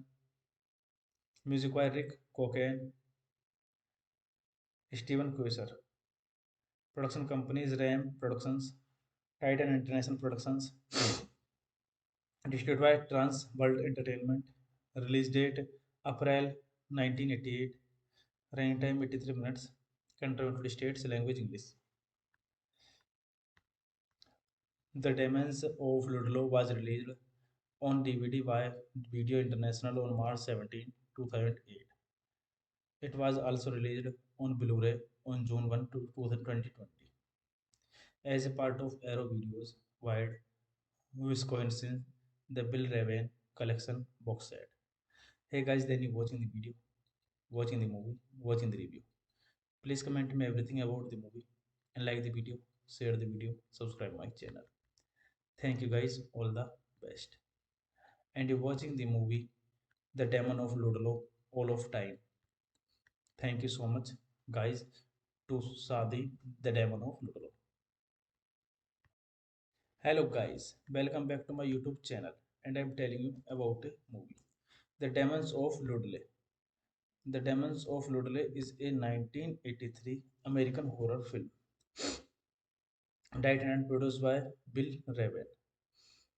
music by Rick Cocaine, Steven Quasar, production companies Ram Productions, Titan International Productions, distributed by Trans World Entertainment, release date April 1988, running time 83 minutes, country United States, language English. The Demons of Ludlow was released on DVD by Video International on March 17, 2008. It was also released on Blu-ray on June 1, 2020 as a part of Arrow Videos wide Wisconsin, the Bill Raven collection box set. Hey guys, then you watching the video, watching the movie, watching the review. Please comment me everything about the movie and like the video, share the video, subscribe my channel. Thank you guys, all the best. And you're watching the movie The Demon of Ludlow all of time. Thank you so much, guys, to Sadi, The Demon of Ludlow. Hello, guys, welcome back to my YouTube channel, and I'm telling you about a movie, The Demons of Ludlow. The Demons of Ludlow is a 1983 American horror film directed and produced by Bill Raven.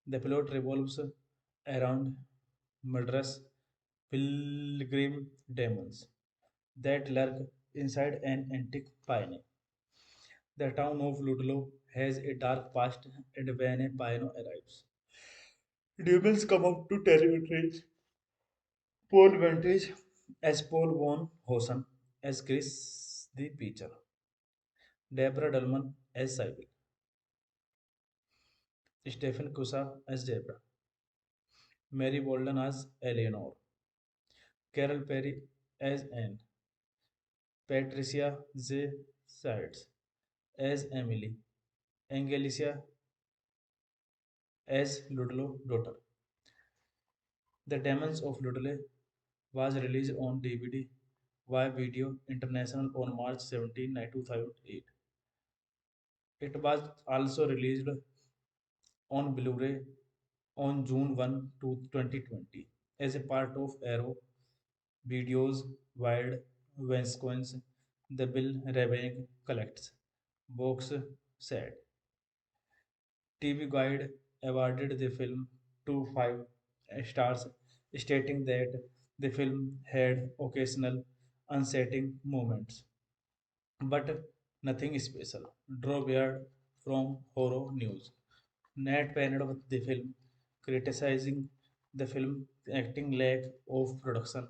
The plot revolves around murderous pilgrim demons that lurk inside an antique pioneer. The town of Ludlow has a dark past, and when a pioneer arrives, demons come up to terrorize Paul Vantage as Paul von Hosen, as Chris the Preacher, Deborah Dullman as Sybil, Stephen Kusa as Deborah, Mary Bolden as Eleanor, Carol Perry as Anne, Patricia J. Sides as Emily, Angelica as Ludlow daughter. The Demons of Ludlow was released on DVD by Video International on March 17, 2008. It was also released on Blu-ray on June 1, 2020 as a part of Arrow Videos Wild Wisconsin, the Bill Rabeck Collects box set. TV Guide awarded the film 2.5 stars, stating that the film had occasional unsettling moments, but nothing special. Draw weird from horror news. Nat panned with the film, criticizing the film acting lack of production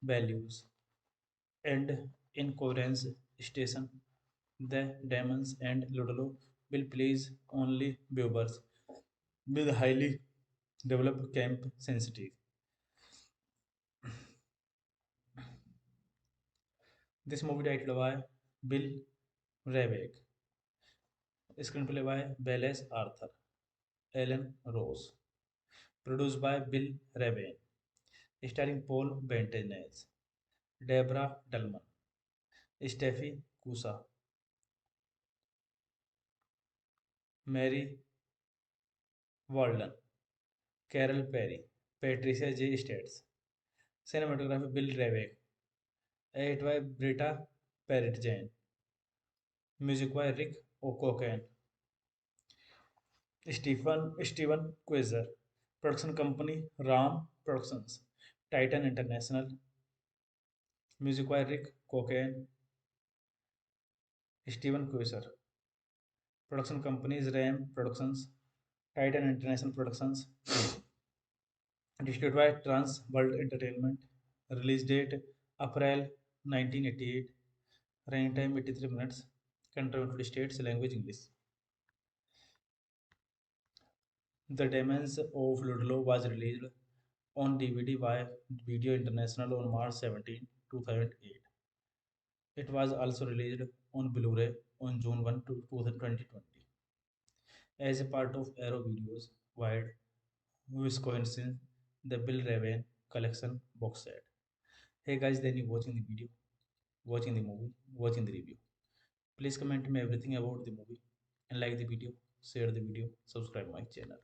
values and incoherence station. The Demons and Ludlow will please only viewers with highly developed camp sensitive. This movie titled by Bill Rabeck, screenplay by Wallace Arthur, Alan Rose, produced by Bill Raben, starring Paul Bettany, Deborah Dullman, Steffi Kusa, Mary Walden, Carol Perry, Patricia J. States. Cinematography Bill Ravek. Edit by Britta Parrott Jane. Music by Rick O'Cocken. Steven Quasar. Production company Ram Productions. Titan International. Music by Rick Cocaine. Steven Quasar. Production companies Ram Productions. Titan International Productions. Distributed by Trans World Entertainment. Release date April 1988. Running time 83 minutes. Country United States. Language English. The Demons of Ludlow was released on DVD by Video International on March 17, 2008. It was also released on Blu-ray on June 1, 2020 as a part of Arrow Videos Wide Wisconsin, the Bill Raven Collection box set. Hey guys, then you watching the video, watching the movie, watching the review. Please comment me everything about the movie and like the video, share the video, subscribe my channel.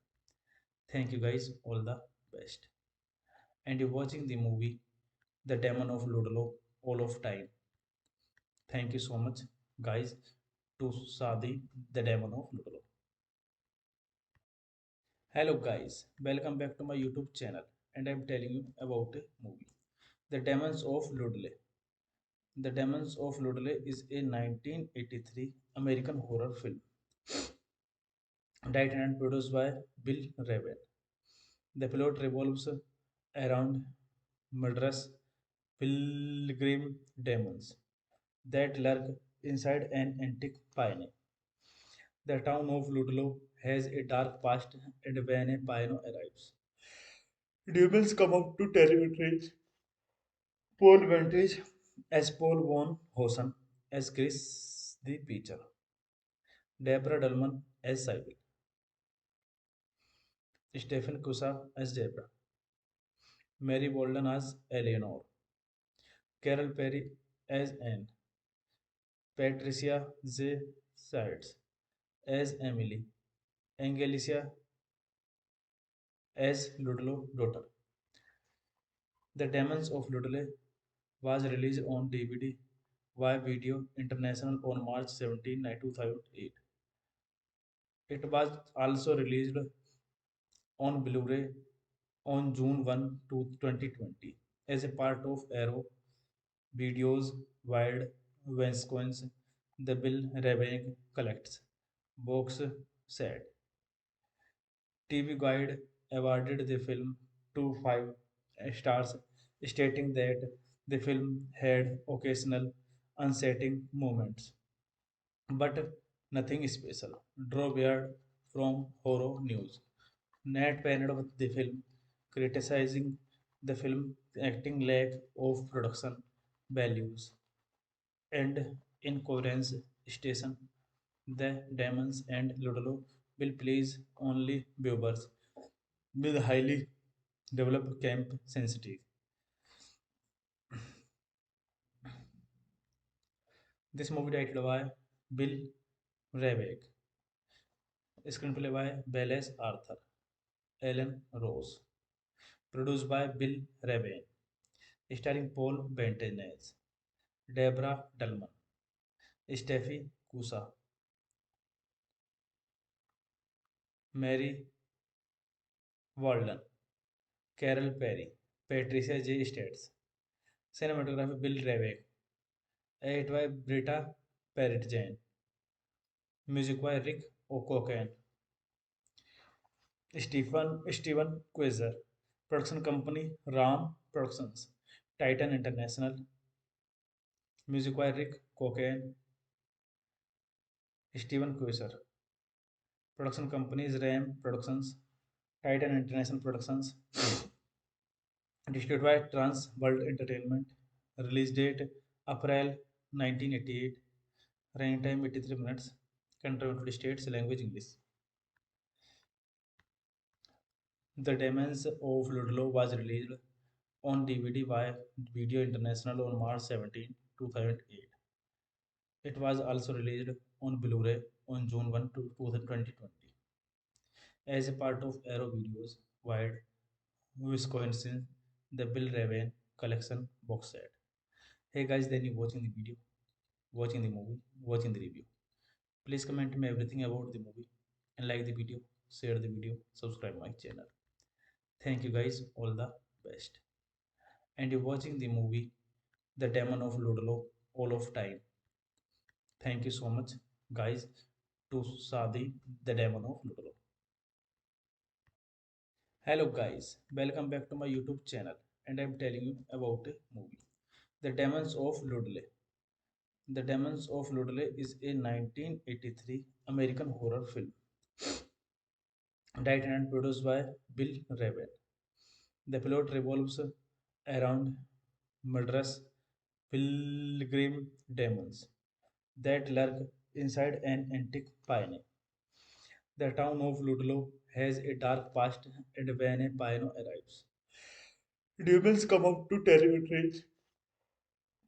Thank you guys, all the best. And you're watching the movie The Demon of Ludlow all of time. Thank you so much, guys, to Sadi, The Demon of Ludlow. Hello, guys, welcome back to my YouTube channel, and I'm telling you about a movie, The Demons of Ludlow. The Demons of Ludlow is a 1983 American horror film directed and produced by Bill Raven. The plot revolves around murderous pilgrim demons that lurk inside an antique pioneer. The town of Ludlow has a dark past, and when a pioneer arrives, demons come up to terrorize Paul Vantage as Paul von Hosen, as Chris the Preacher, Deborah Dullman as Sybil, Stephen Kusa as Deborah, Mary Bolden as Eleanor, Carol Perry as Anne, Patricia Z. Sides as Emily, Angelica as Ludlow daughter. The Demons of Ludlow was released on DVD via Video International on March 17, 2008. It was also released on Blu-ray on June 1, 2020 as a part of Arrow Videos Wild Wisconsin, the Bill Raving Collects box set. TV Guide awarded the film 2 5 stars, stating that the film had occasional unsettling moments, but nothing special. Draw Beard from Horror News. Nat panned with the film, criticizing the film acting lack of production values and incoherence station. The Demons and Ludlow will please only viewers with highly developed camp sensitive. This movie directed by Bill Ravek, screenplay by Belles Arthur, Ellen Rose, produced by Bill Ravane, starring Paul Bettany, Deborah Dullman, Steffi Kusa, Mary Walden, Carol Perry, Patricia J. States. Cinematography Bill Ravek, edit by Britta Parrott Jane. Music by Rick O'Cocken. Steven Quasar. Production company Ram Productions. Titan International. Music by Rick Cocaine. Steven Quasar. Production companies Ram Productions. Titan International Productions. Distributed by Trans World Entertainment. Release date April 1988. Running time 83 minutes. Country United States. Language English. The Demons of Ludlow was released on DVD by Video International on March 17, 2008. It was also released on Blu-ray on June 1, 2020 as a part of Arrow Videos wide Wisconsin the Bill Raven collection box set. Hey guys, then you watching the video, watching the movie, watching the review. Please comment me everything about the movie and like the video, share the video, subscribe my channel. Thank you guys, all the best. And you're watching the movie The Demon of Ludlow all of time. Thank you so much guys to Sadi The Demon of Ludlow. Hello guys, welcome back to my YouTube channel and I'm telling you about a movie. The Demons of Ludlow. The Demons of Ludlow is a 1983 American horror film directed and produced by Bill Raven. The plot revolves around murderous pilgrim demons that lurk inside an antique piano. The town of Ludlow has a dark past, and when a piano arrives, demons come out to terrorize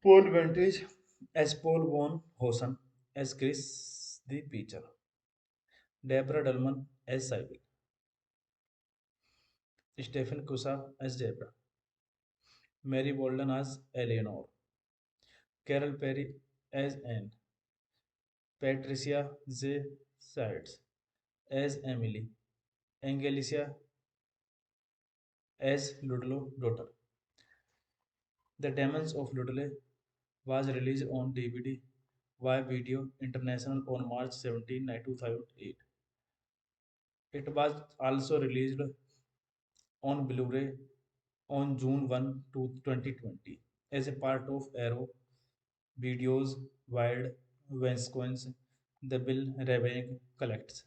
Paul Vantage as Paul von Hosen, as Chris the Preacher, Deborah Dullman as Sybil, Stephen Kusa as Deborah, Mary Bolden as Eleanor, Carol Perry as Anne, Patricia J. Sides as Emily, Angelica as Ludlow daughter. The Demons of Ludlow was released on DVD via Video International on March 17, 2008. It was also released on Blu-ray on June 1, 2020 as a part of Arrow Videos Wired Wisconsin The Bill Raven Collects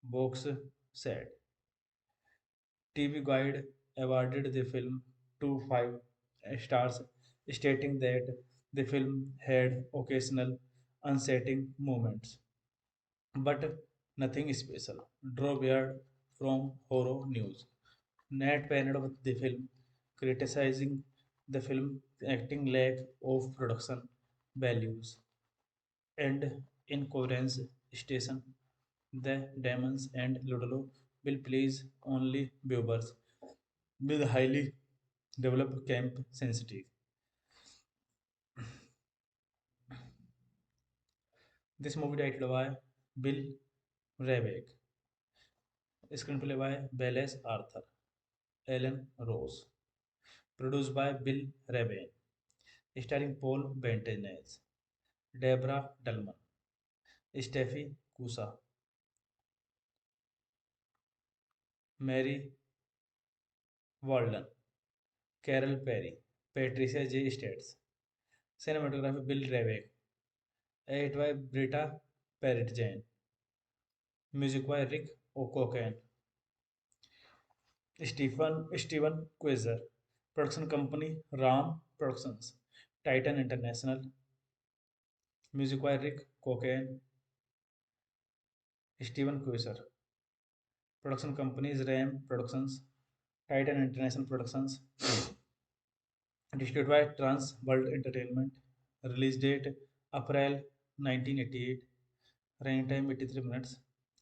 box set. TV Guide awarded the film 5 stars, stating that the film had occasional unsettling moments, but nothing special. Draw Beard from Horror News. Nat panned with the film, criticizing the film acting lack of production values and incoherence station. The Demons and Ludlow will please only viewers with highly developed camp sensitive. This movie directed by Bill Rabeck, screenplay by Belles Arthur, Ellen Rose, produced by Bill Raben, starring Paul Bettany, Deborah Dullman, Steffi Kusa, Mary Walden, Carol Perry, Patricia J. States, cinematography Bill Rabeck, edited by Britta Parrott-Jane, music by Rick O'Connell, Steven Quasar, production company Ram Productions, Titan International, music by Rick Cocaine, Steven Quasar, production companies Ram Productions, Titan International Productions, distributed by Trans World Entertainment, release date April 1988, running time 83 minutes,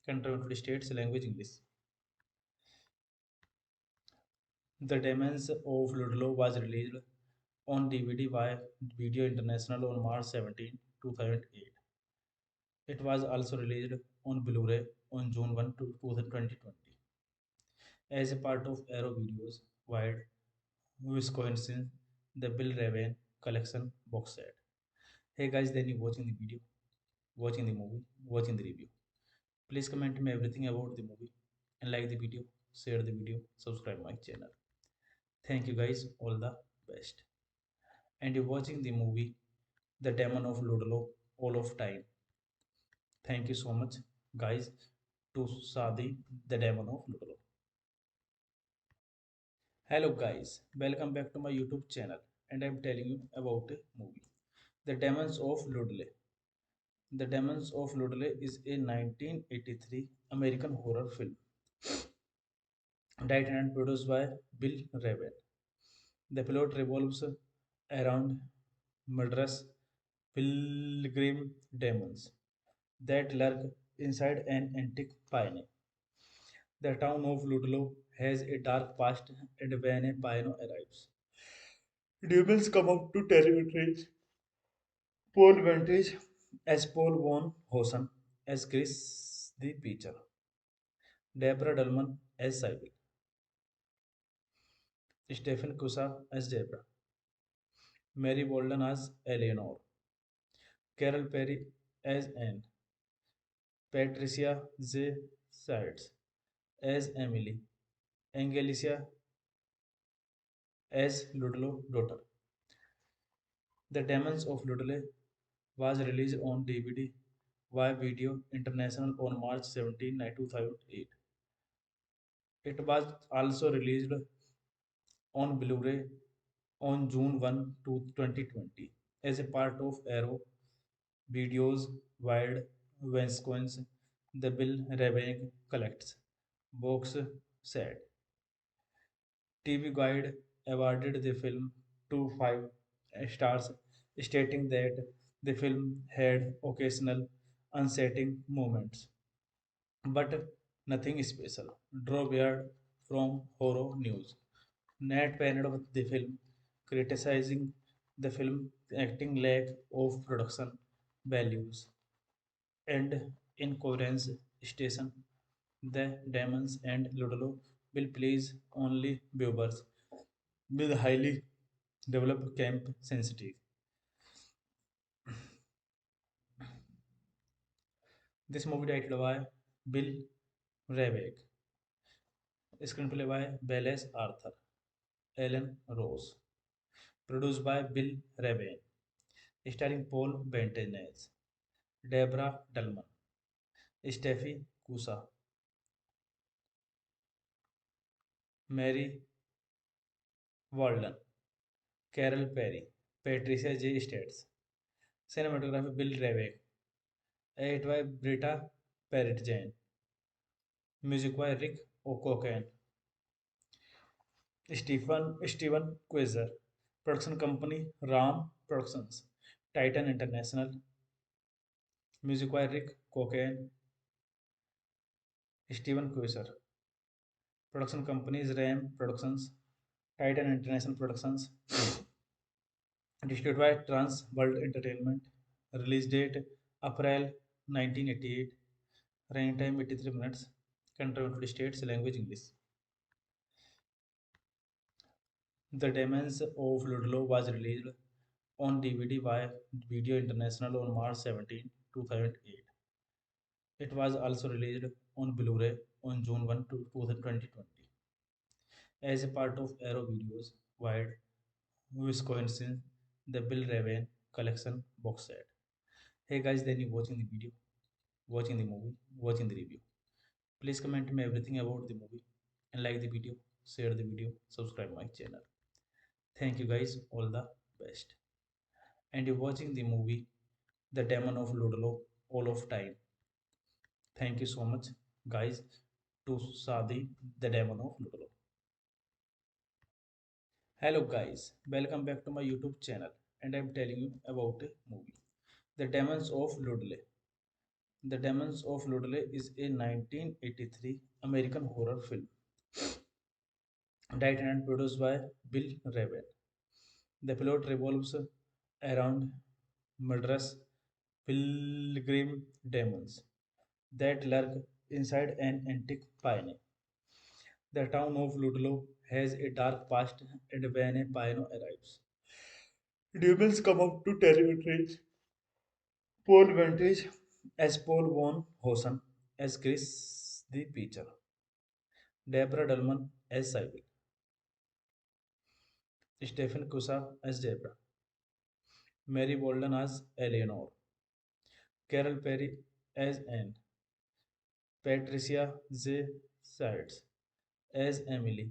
country United States, language English. The Demons of Ludlow was released on DVD by Video International on March 17, 2008. It was also released on Blu-ray on June 1, 2020 as a part of Arrow Videos wide Wisconsin The Bill Raven collection box set. Hey guys, then you watching the video, watching the movie, watching the review. Please comment me everything about the movie and like the video, share the video, subscribe my channel. Thank you guys, all the best. And you're watching the movie The Demon of Ludlow all of time. Thank you so much guys to Sadi The Demon of Ludlow. Hello guys, welcome back to my YouTube channel and I'm telling you about a movie. The Demons of Ludlow. The Demons of Ludlow is a 1983 American horror film directed and produced by Bill Raven. The plot revolves around murderous pilgrim demons that lurk inside an antique pioneer. The town of Ludlow has a dark past, and when a pioneer arrives, demons come out to territories. Paul Vantage as Paul von Hosen, as Chris the Pitcher, Deborah Dullman as Sybil, Stephen Kusa as Deborah, Mary Bolden as Eleanor, Carol Perry as Anne, Patricia J. Sides as Emily, Angelica as Ludlow daughter. The Demons of Ludlow was released on DVD via Video International on March 17, 2008. It was also released on Blu-ray on June 1, 2020 as a part of Arrow Video's wide Wisconsin The Bill Rebane Collects box set. TV Guide awarded the film 2.5 stars, stating that the film had occasional unsettling moments, but nothing special. Draw Beard from Horror News. Nat panned with the film, criticizing the film acting lack of production values and incoherence station. The Demons and Ludlow will please only viewers with highly developed camp sensitive. This movie titled by Bill Ravek, screenplay by Belles Arthur, Ellen Rose, produced by Bill Ravane, starring Paul Bettany, Deborah Dullman, Steffi Kusa, Mary Walden, Carol Perry, Patricia J. States, cinematography Bill Ravek, edit by Britta Parrott Jane, music by Rick O'Cocken, Steven Quasar, production company Ram Productions, Titan International, music by Rick Cocaine, Steven Quasar, production companies Ram Productions, Titan International Productions, distributed by Trans World Entertainment, release date April 1988, running time 83 minutes, country United States, language English. The Demons of Ludlow was released on DVD by Video International on March 17, 2008. It was also released on Blu-ray on June 1, 2020 as a part of Arrow Videos wide Wisconsin The Bill Raven Collection box set. Hey guys, then you watching the video, watching the movie, watching the review. Please comment me everything about the movie and like the video, share the video, subscribe my channel. Thank you guys, all the best. And you're watching the movie The Demon of Ludlow all of time. Thank you so much, guys, to Sadi, The Demon of Ludlow. Hello, guys, welcome back to my YouTube channel, and I'm telling you about a movie, The Demons of Ludlow. The Demons of Ludlow is a 1983 American horror film, directed and produced by Bill Raven. The plot revolves around murderous pilgrim demons that lurk inside an antique pioneer. The town of Ludlow has a dark past, and when a pioneer arrives, demons come out to territories. Paul Vantage as Paul von Hosen, as Chris the Pitcher, Deborah Dullman as Sybil, Stephen Kusa as Deborah, Mary Bolden as Eleanor, Carol Perry as Anne, Patricia J. Sides as Emily,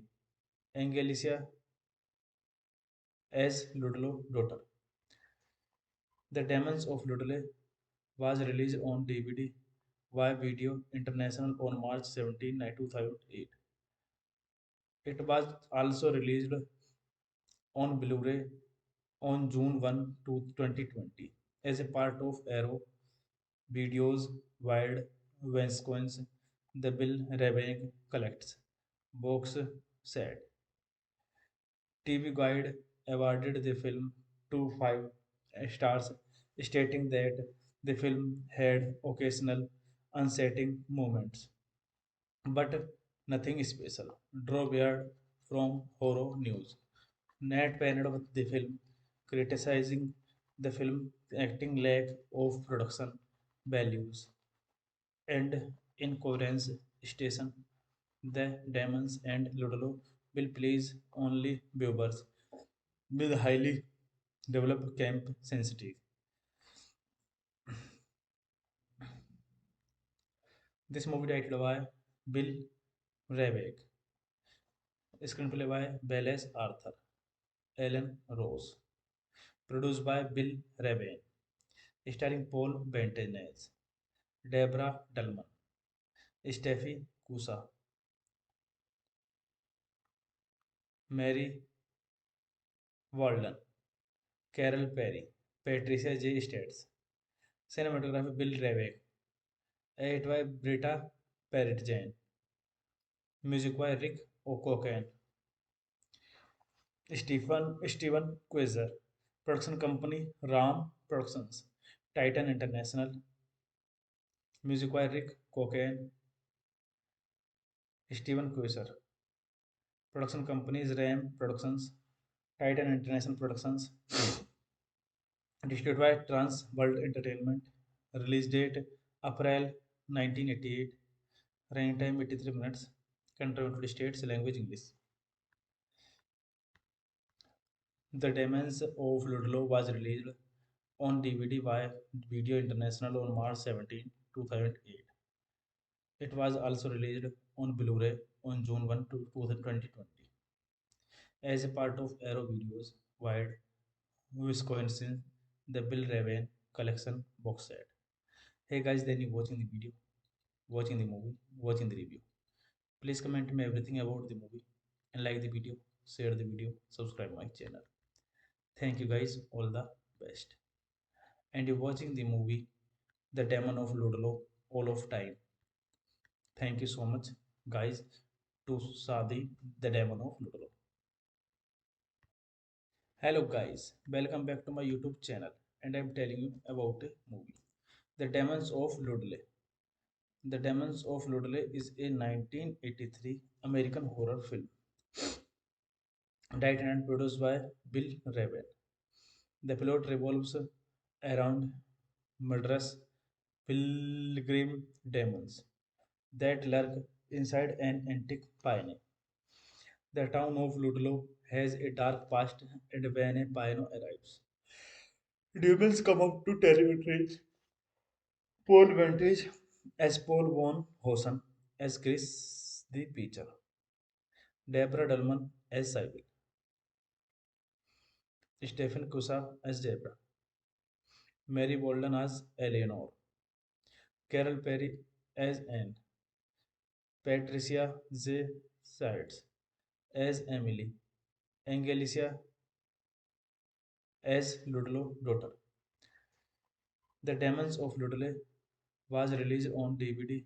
Angelica as Ludlow daughter. The Demons of Ludlow was released on DVD via Video International on March 17, 2008. It was also released on Blu-ray on June 1, 2020 as a part of Arrow Video's wide Vengeance. The Bill Ravenick collects. Box set. TV Guide awarded the film 2.5 stars, stating that the film had occasional unsettling moments, but nothing special. Draw Beard from Horror News. Nat panned with the film, criticizing the film acting lack of production values and incoherence station. The Demons and Ludlow will please only viewers with highly developed camp sensitive. This movie directed by Bill Ravek, screenplay by Belles Arthur, Alan Rose, produced by Bill Ravane, starring Paul Bettany, Deborah Dullman, Steffi Cusa, Mary Walden, Carol Perry, Patricia J. States, cinematography Bill Ravek, edited by Britta Parrott Jane, music by Rick O'Cocken, Steven Quasar, production company Ram Productions, Titan International, music by Rick Cocaine, Steven Quasar, production companies Ram Productions, Titan International Productions, distributed by Trans World Entertainment, release date April 1988, running time 83 minutes, country United States, language English. The Demons of Ludlow was released on DVD by Video International on March 17, 2008. It was also released on Blu-ray on June 1, 2020 as a part of Arrow Videos wide Wisconsin the Bill Raven collection box set. Hey guys, then you watching the video, watching the movie, watching the review. Please comment me everything about the movie and like the video, share the video, subscribe my channel. Thank you guys, all the best. And you're watching the movie The Demon of Ludlow all of time. Thank you so much, guys, to Sadi, The Demon of Ludlow. Hello, guys, welcome back to my YouTube channel, and I'm telling you about a movie, The Demons of Ludlow. The Demons of Ludlow is a 1983 American horror film directed and produced by Bill Raven. The plot revolves around murderous pilgrim demons that lurk inside an antique pioneer. The town of Ludlow has a dark past, and when a pioneer arrives, demons come up to territories. Paul Vantage as Paul von Hosen as Chris the Preacher, Deborah Dullman as Sybil, Stephen Kusa as Deborah, Mary Bolden as Eleanor, Carol Perry as Anne, Patricia Z. Sides as Emily, Angelica as Ludlow daughter. The Demons of Ludlow was released on DVD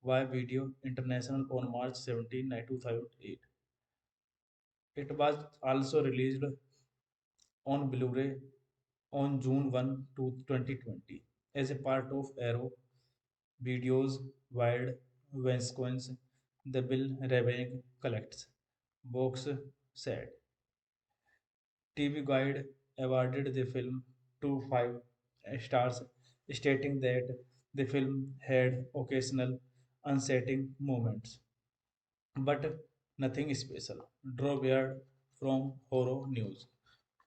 via Video International on March 17, 2008. It was also released on Blu-ray on June 1, 2020 as a part of Arrow Video's wide Vengeance. The Bill Ravenick collects box set. TV Guide awarded the film 2.5 stars, stating that the film had occasional unsettling moments, but nothing special. Draw Beard from Horror News.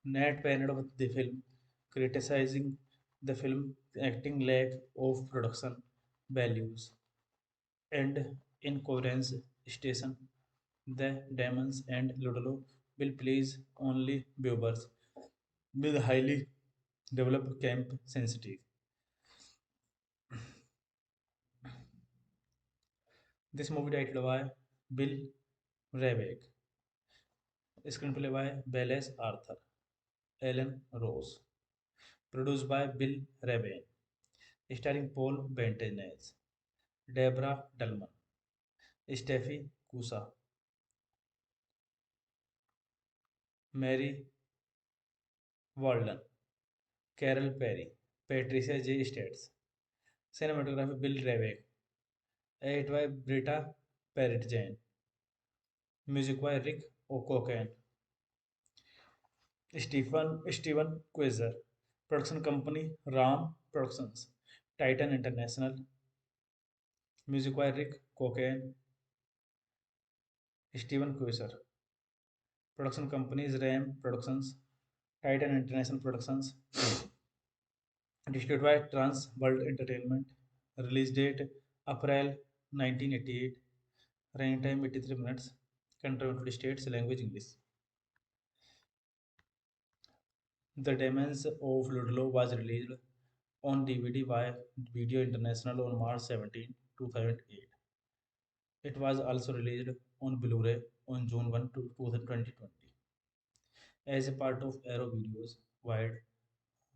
Nat panned with the film, criticizing the film acting lack of production values and incoherence station. The Demons and Ludlow will please only viewers with highly developed camp sensitive. This movie directed by Bill Ravek, screenplay by Belles Arthur, Alan Rose, Produced by Bill Rebane. Starring Paul Bettany, Deborah Dullman, Steffi Cusa, Mary Walden, Carol Perry, Patricia J. States. Cinematography Bill Rebane. Edit by Britta Parrott Jane. Music by Rick O'Cocken. Steven Quasar. Production company Ram Productions. Titan International. Music by Rick Cocaine. Steven Quasar. Production companies Ram Productions. Titan International Productions. Distributed by Trans World Entertainment. Release date April 1988. Running time 83 minutes. Country United States. Language English. The Demons of Ludlow was released on DVD by Video International on March 17, 2008. It was also released on Blu-ray on June 1, 2020 as a part of Arrow Videos wide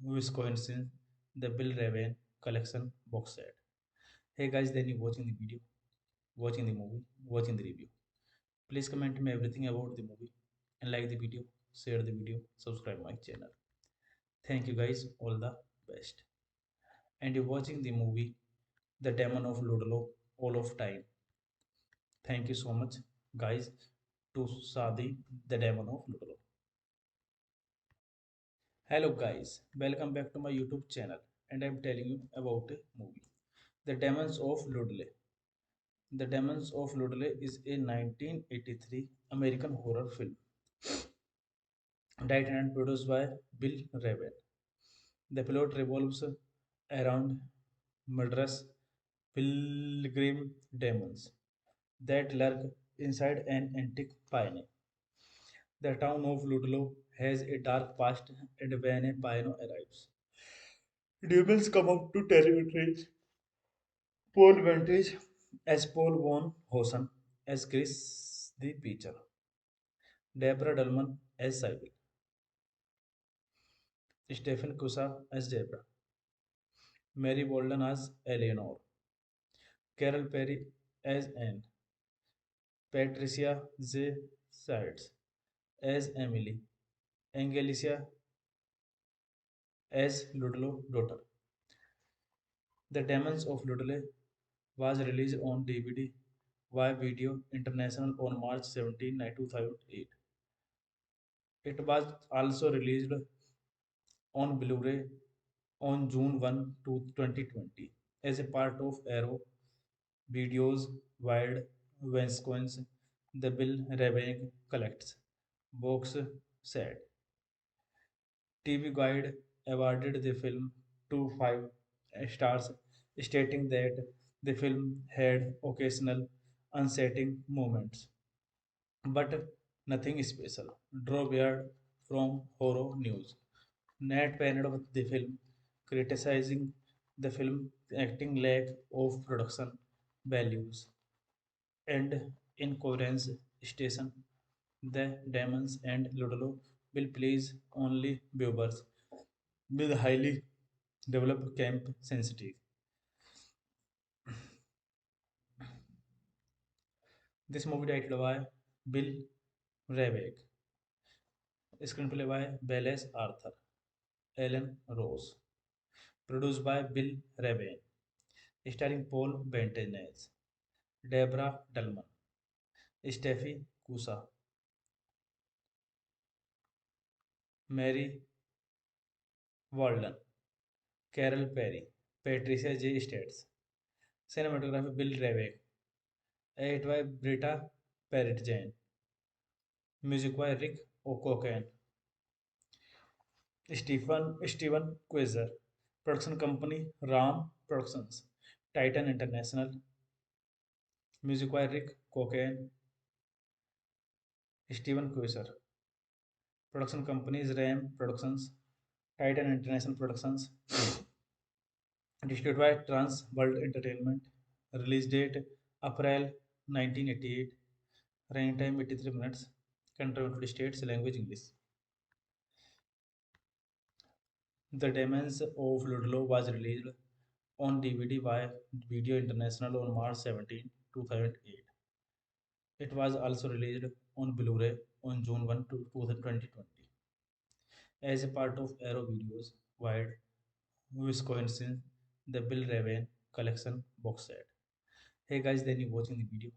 Wisconsin the Bill Raven collection box set. Hey guys, then you watching the video, watching the movie, watching the review. Please comment me everything about the movie and like the video, share the video, subscribe my channel. Thank you guys, all the best. And you're watching the movie The Demon of Ludlow all of time. Thank you so much, guys, to Sadi, the Demon of Ludlow. Hello, guys, welcome back to my YouTube channel, and I'm telling you about a movie, The Demons of Ludlow. The Demons of Ludlow is a 1983 American horror film, directed and produced by Bill Raven. The plot revolves around murderous pilgrim demons that lurk inside an antique pioneer. The town of Ludlow has a dark past, and when a pioneer arrives, demons come up to terrorize Paul Vantage as Paul von Hosen, as Chris the Peacher, Deborah Dullman as Sybil, Stephen Kusa as Deborah, Mary Bolden as Eleanor, Carol Perry as Anne, Patricia Z. Sides as Emily, Angelica as Ludlow daughter. The Demons of Ludlow was released on DVD via Video International on March 17, 2008. It was also released on Blu-ray on June 1, 2020 as a part of Arrow Videos Wild Wisconsin The Bill Rebane Collects box set. TV Guide awarded the film 5 stars, stating that the film had occasional unsettling moments, but nothing special. Draw Beard from Horror News. Nat panned with the film, criticizing the film acting lack of production values and incoherence station. The Demons and Ludlow will please only viewers with highly developed camp sensitive. This movie directed by Bill Ravek, screenplay by Belles Arthur, Ellen Rose, produced by Bill Ravane, starring Paul Bettany, Deborah Dullman, Steffi Cusa, Mary Walden, Carol Perry, Patricia J. States. Cinematography Bill Ravek, edit by Britta Parrott Jane. Music by Rick O'Cocken. Steven Quasar. Production company Ram Productions. Titan International. Music by Rick Cocaine. Steven Quasar. Production companies Ram Productions. Titan International Productions. Distributed by Trans World Entertainment. Release date April 1988. Running time 83 minutes. Country United States. Language English. The Demons of Ludlow was released on DVD by Video International on March 17, 2008. It was also released on Blu-ray on June 1, 2020 as a part of Arrow Videos wide Wisconsin, the Bill Raven collection box set. Hey guys, then you watching the video,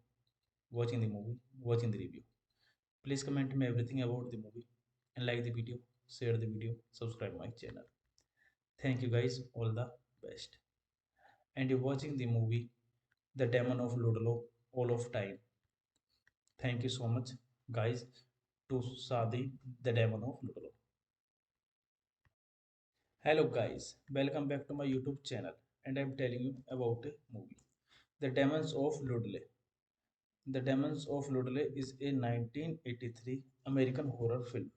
watching the movie, watching the review. Please comment me everything about the movie and like the video, share the video, subscribe my channel. Thank you guys, all the best. And you're watching the movie The Demon of Ludlow all of time. Thank you so much, guys, to Sadi, The Demon of Ludlow. Hello guys, welcome back to my YouTube channel and I'm telling you about a movie. The Demons of Ludlow. The Demons of Ludlow is a 1983 American horror film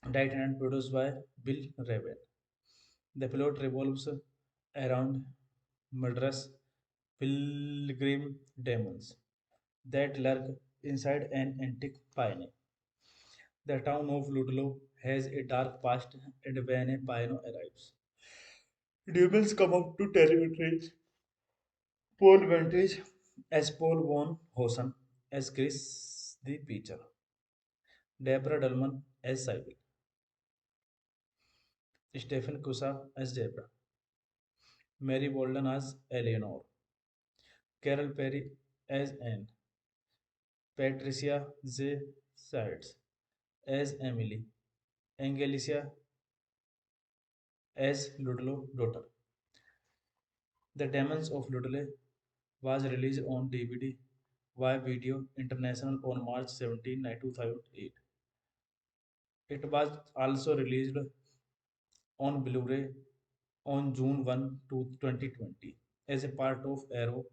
directed and produced by Bill Raven. The plot revolves around murderous pilgrim demons that lurk inside an antique pioneer. The town of Ludlow has a dark past, and when a pioneer arrives, demons come up to terrorize Paul Vantage as Paul von Hosen, as Chris the Preacher, Deborah Dullman as Sybil, Stephen Kusa as Deborah, Mary Bolden as Eleanor, Carol Perry as Anne, Patricia Z. Sides as Emily, Angelica as Ludlow daughter. The Demons of Ludlow was released on DVD via Video International on March 17, 2008. It was also released on Blu-ray on June 1, 2020 as a part of Arrow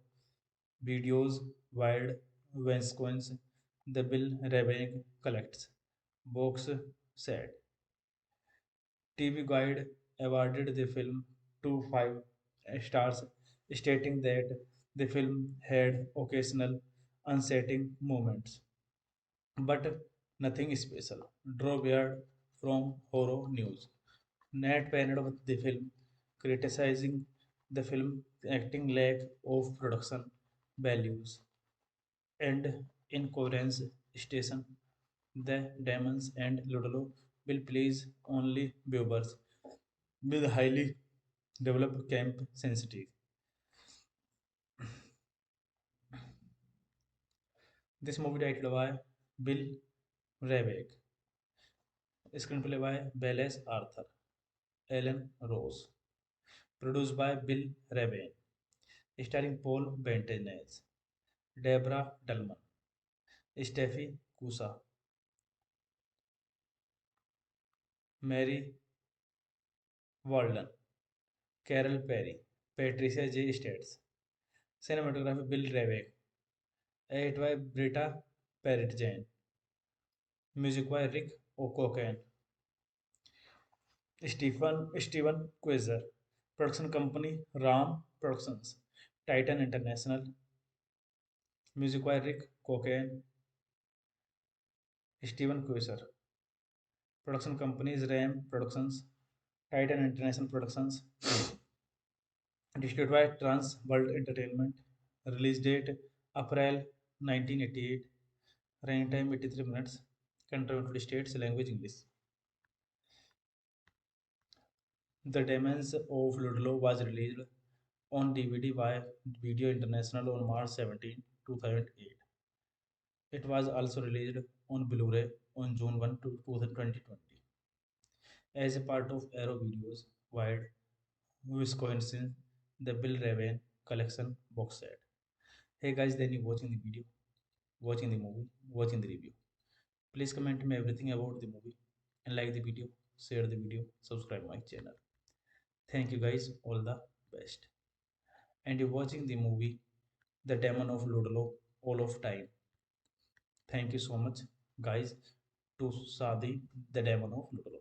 Videos Wild Wisconsin, the Bill Raven Collects box set. TV Guide awarded the film 2 5 stars, stating that the film had occasional unsettling moments, but nothing special. Draw Beard from Horror News. Nat panned with the film, criticizing the film acting lack of production values and incoherence station. The Demons and Ludlow will please only viewers with highly developed camp sensitive. This movie directed by Bill Rabeck, screenplay by Belles Arthur, Ellen Rose, produced by Bill Raven, starring Paul Bettany, Deborah Dullman, Steffi Kusa, Mary Walden, Carol Perry, Patricia J. States, cinematography Bill Rabeck, edit by Britta Parrott Jane, music by Rick O'Cocken, Steven Quasar, production company Ram Productions, Titan International, music by Rick Cocaine, Steven Quasar, production companies Ram Productions, Titan International Productions, distributed by Trans World Entertainment, release date April 1988, running time 83 minutes, country United States, language English. The Demons of Ludlow was released on DVD by Video International on March 17, 2008. It was also released on Blu-ray on June 1, 2020 as a part of Arrow Videos wide Wisconsin, the Bill Raven collection box set. Hey guys, then you watching the video, watching the movie, watching the review. Please comment me everything about the movie and like the video, share the video, subscribe my channel. Thank you guys, all the best. And you're watching the movie The Demon of Ludlow all of time. Thank you so much, guys, to Sadi, The Demon of Ludlow.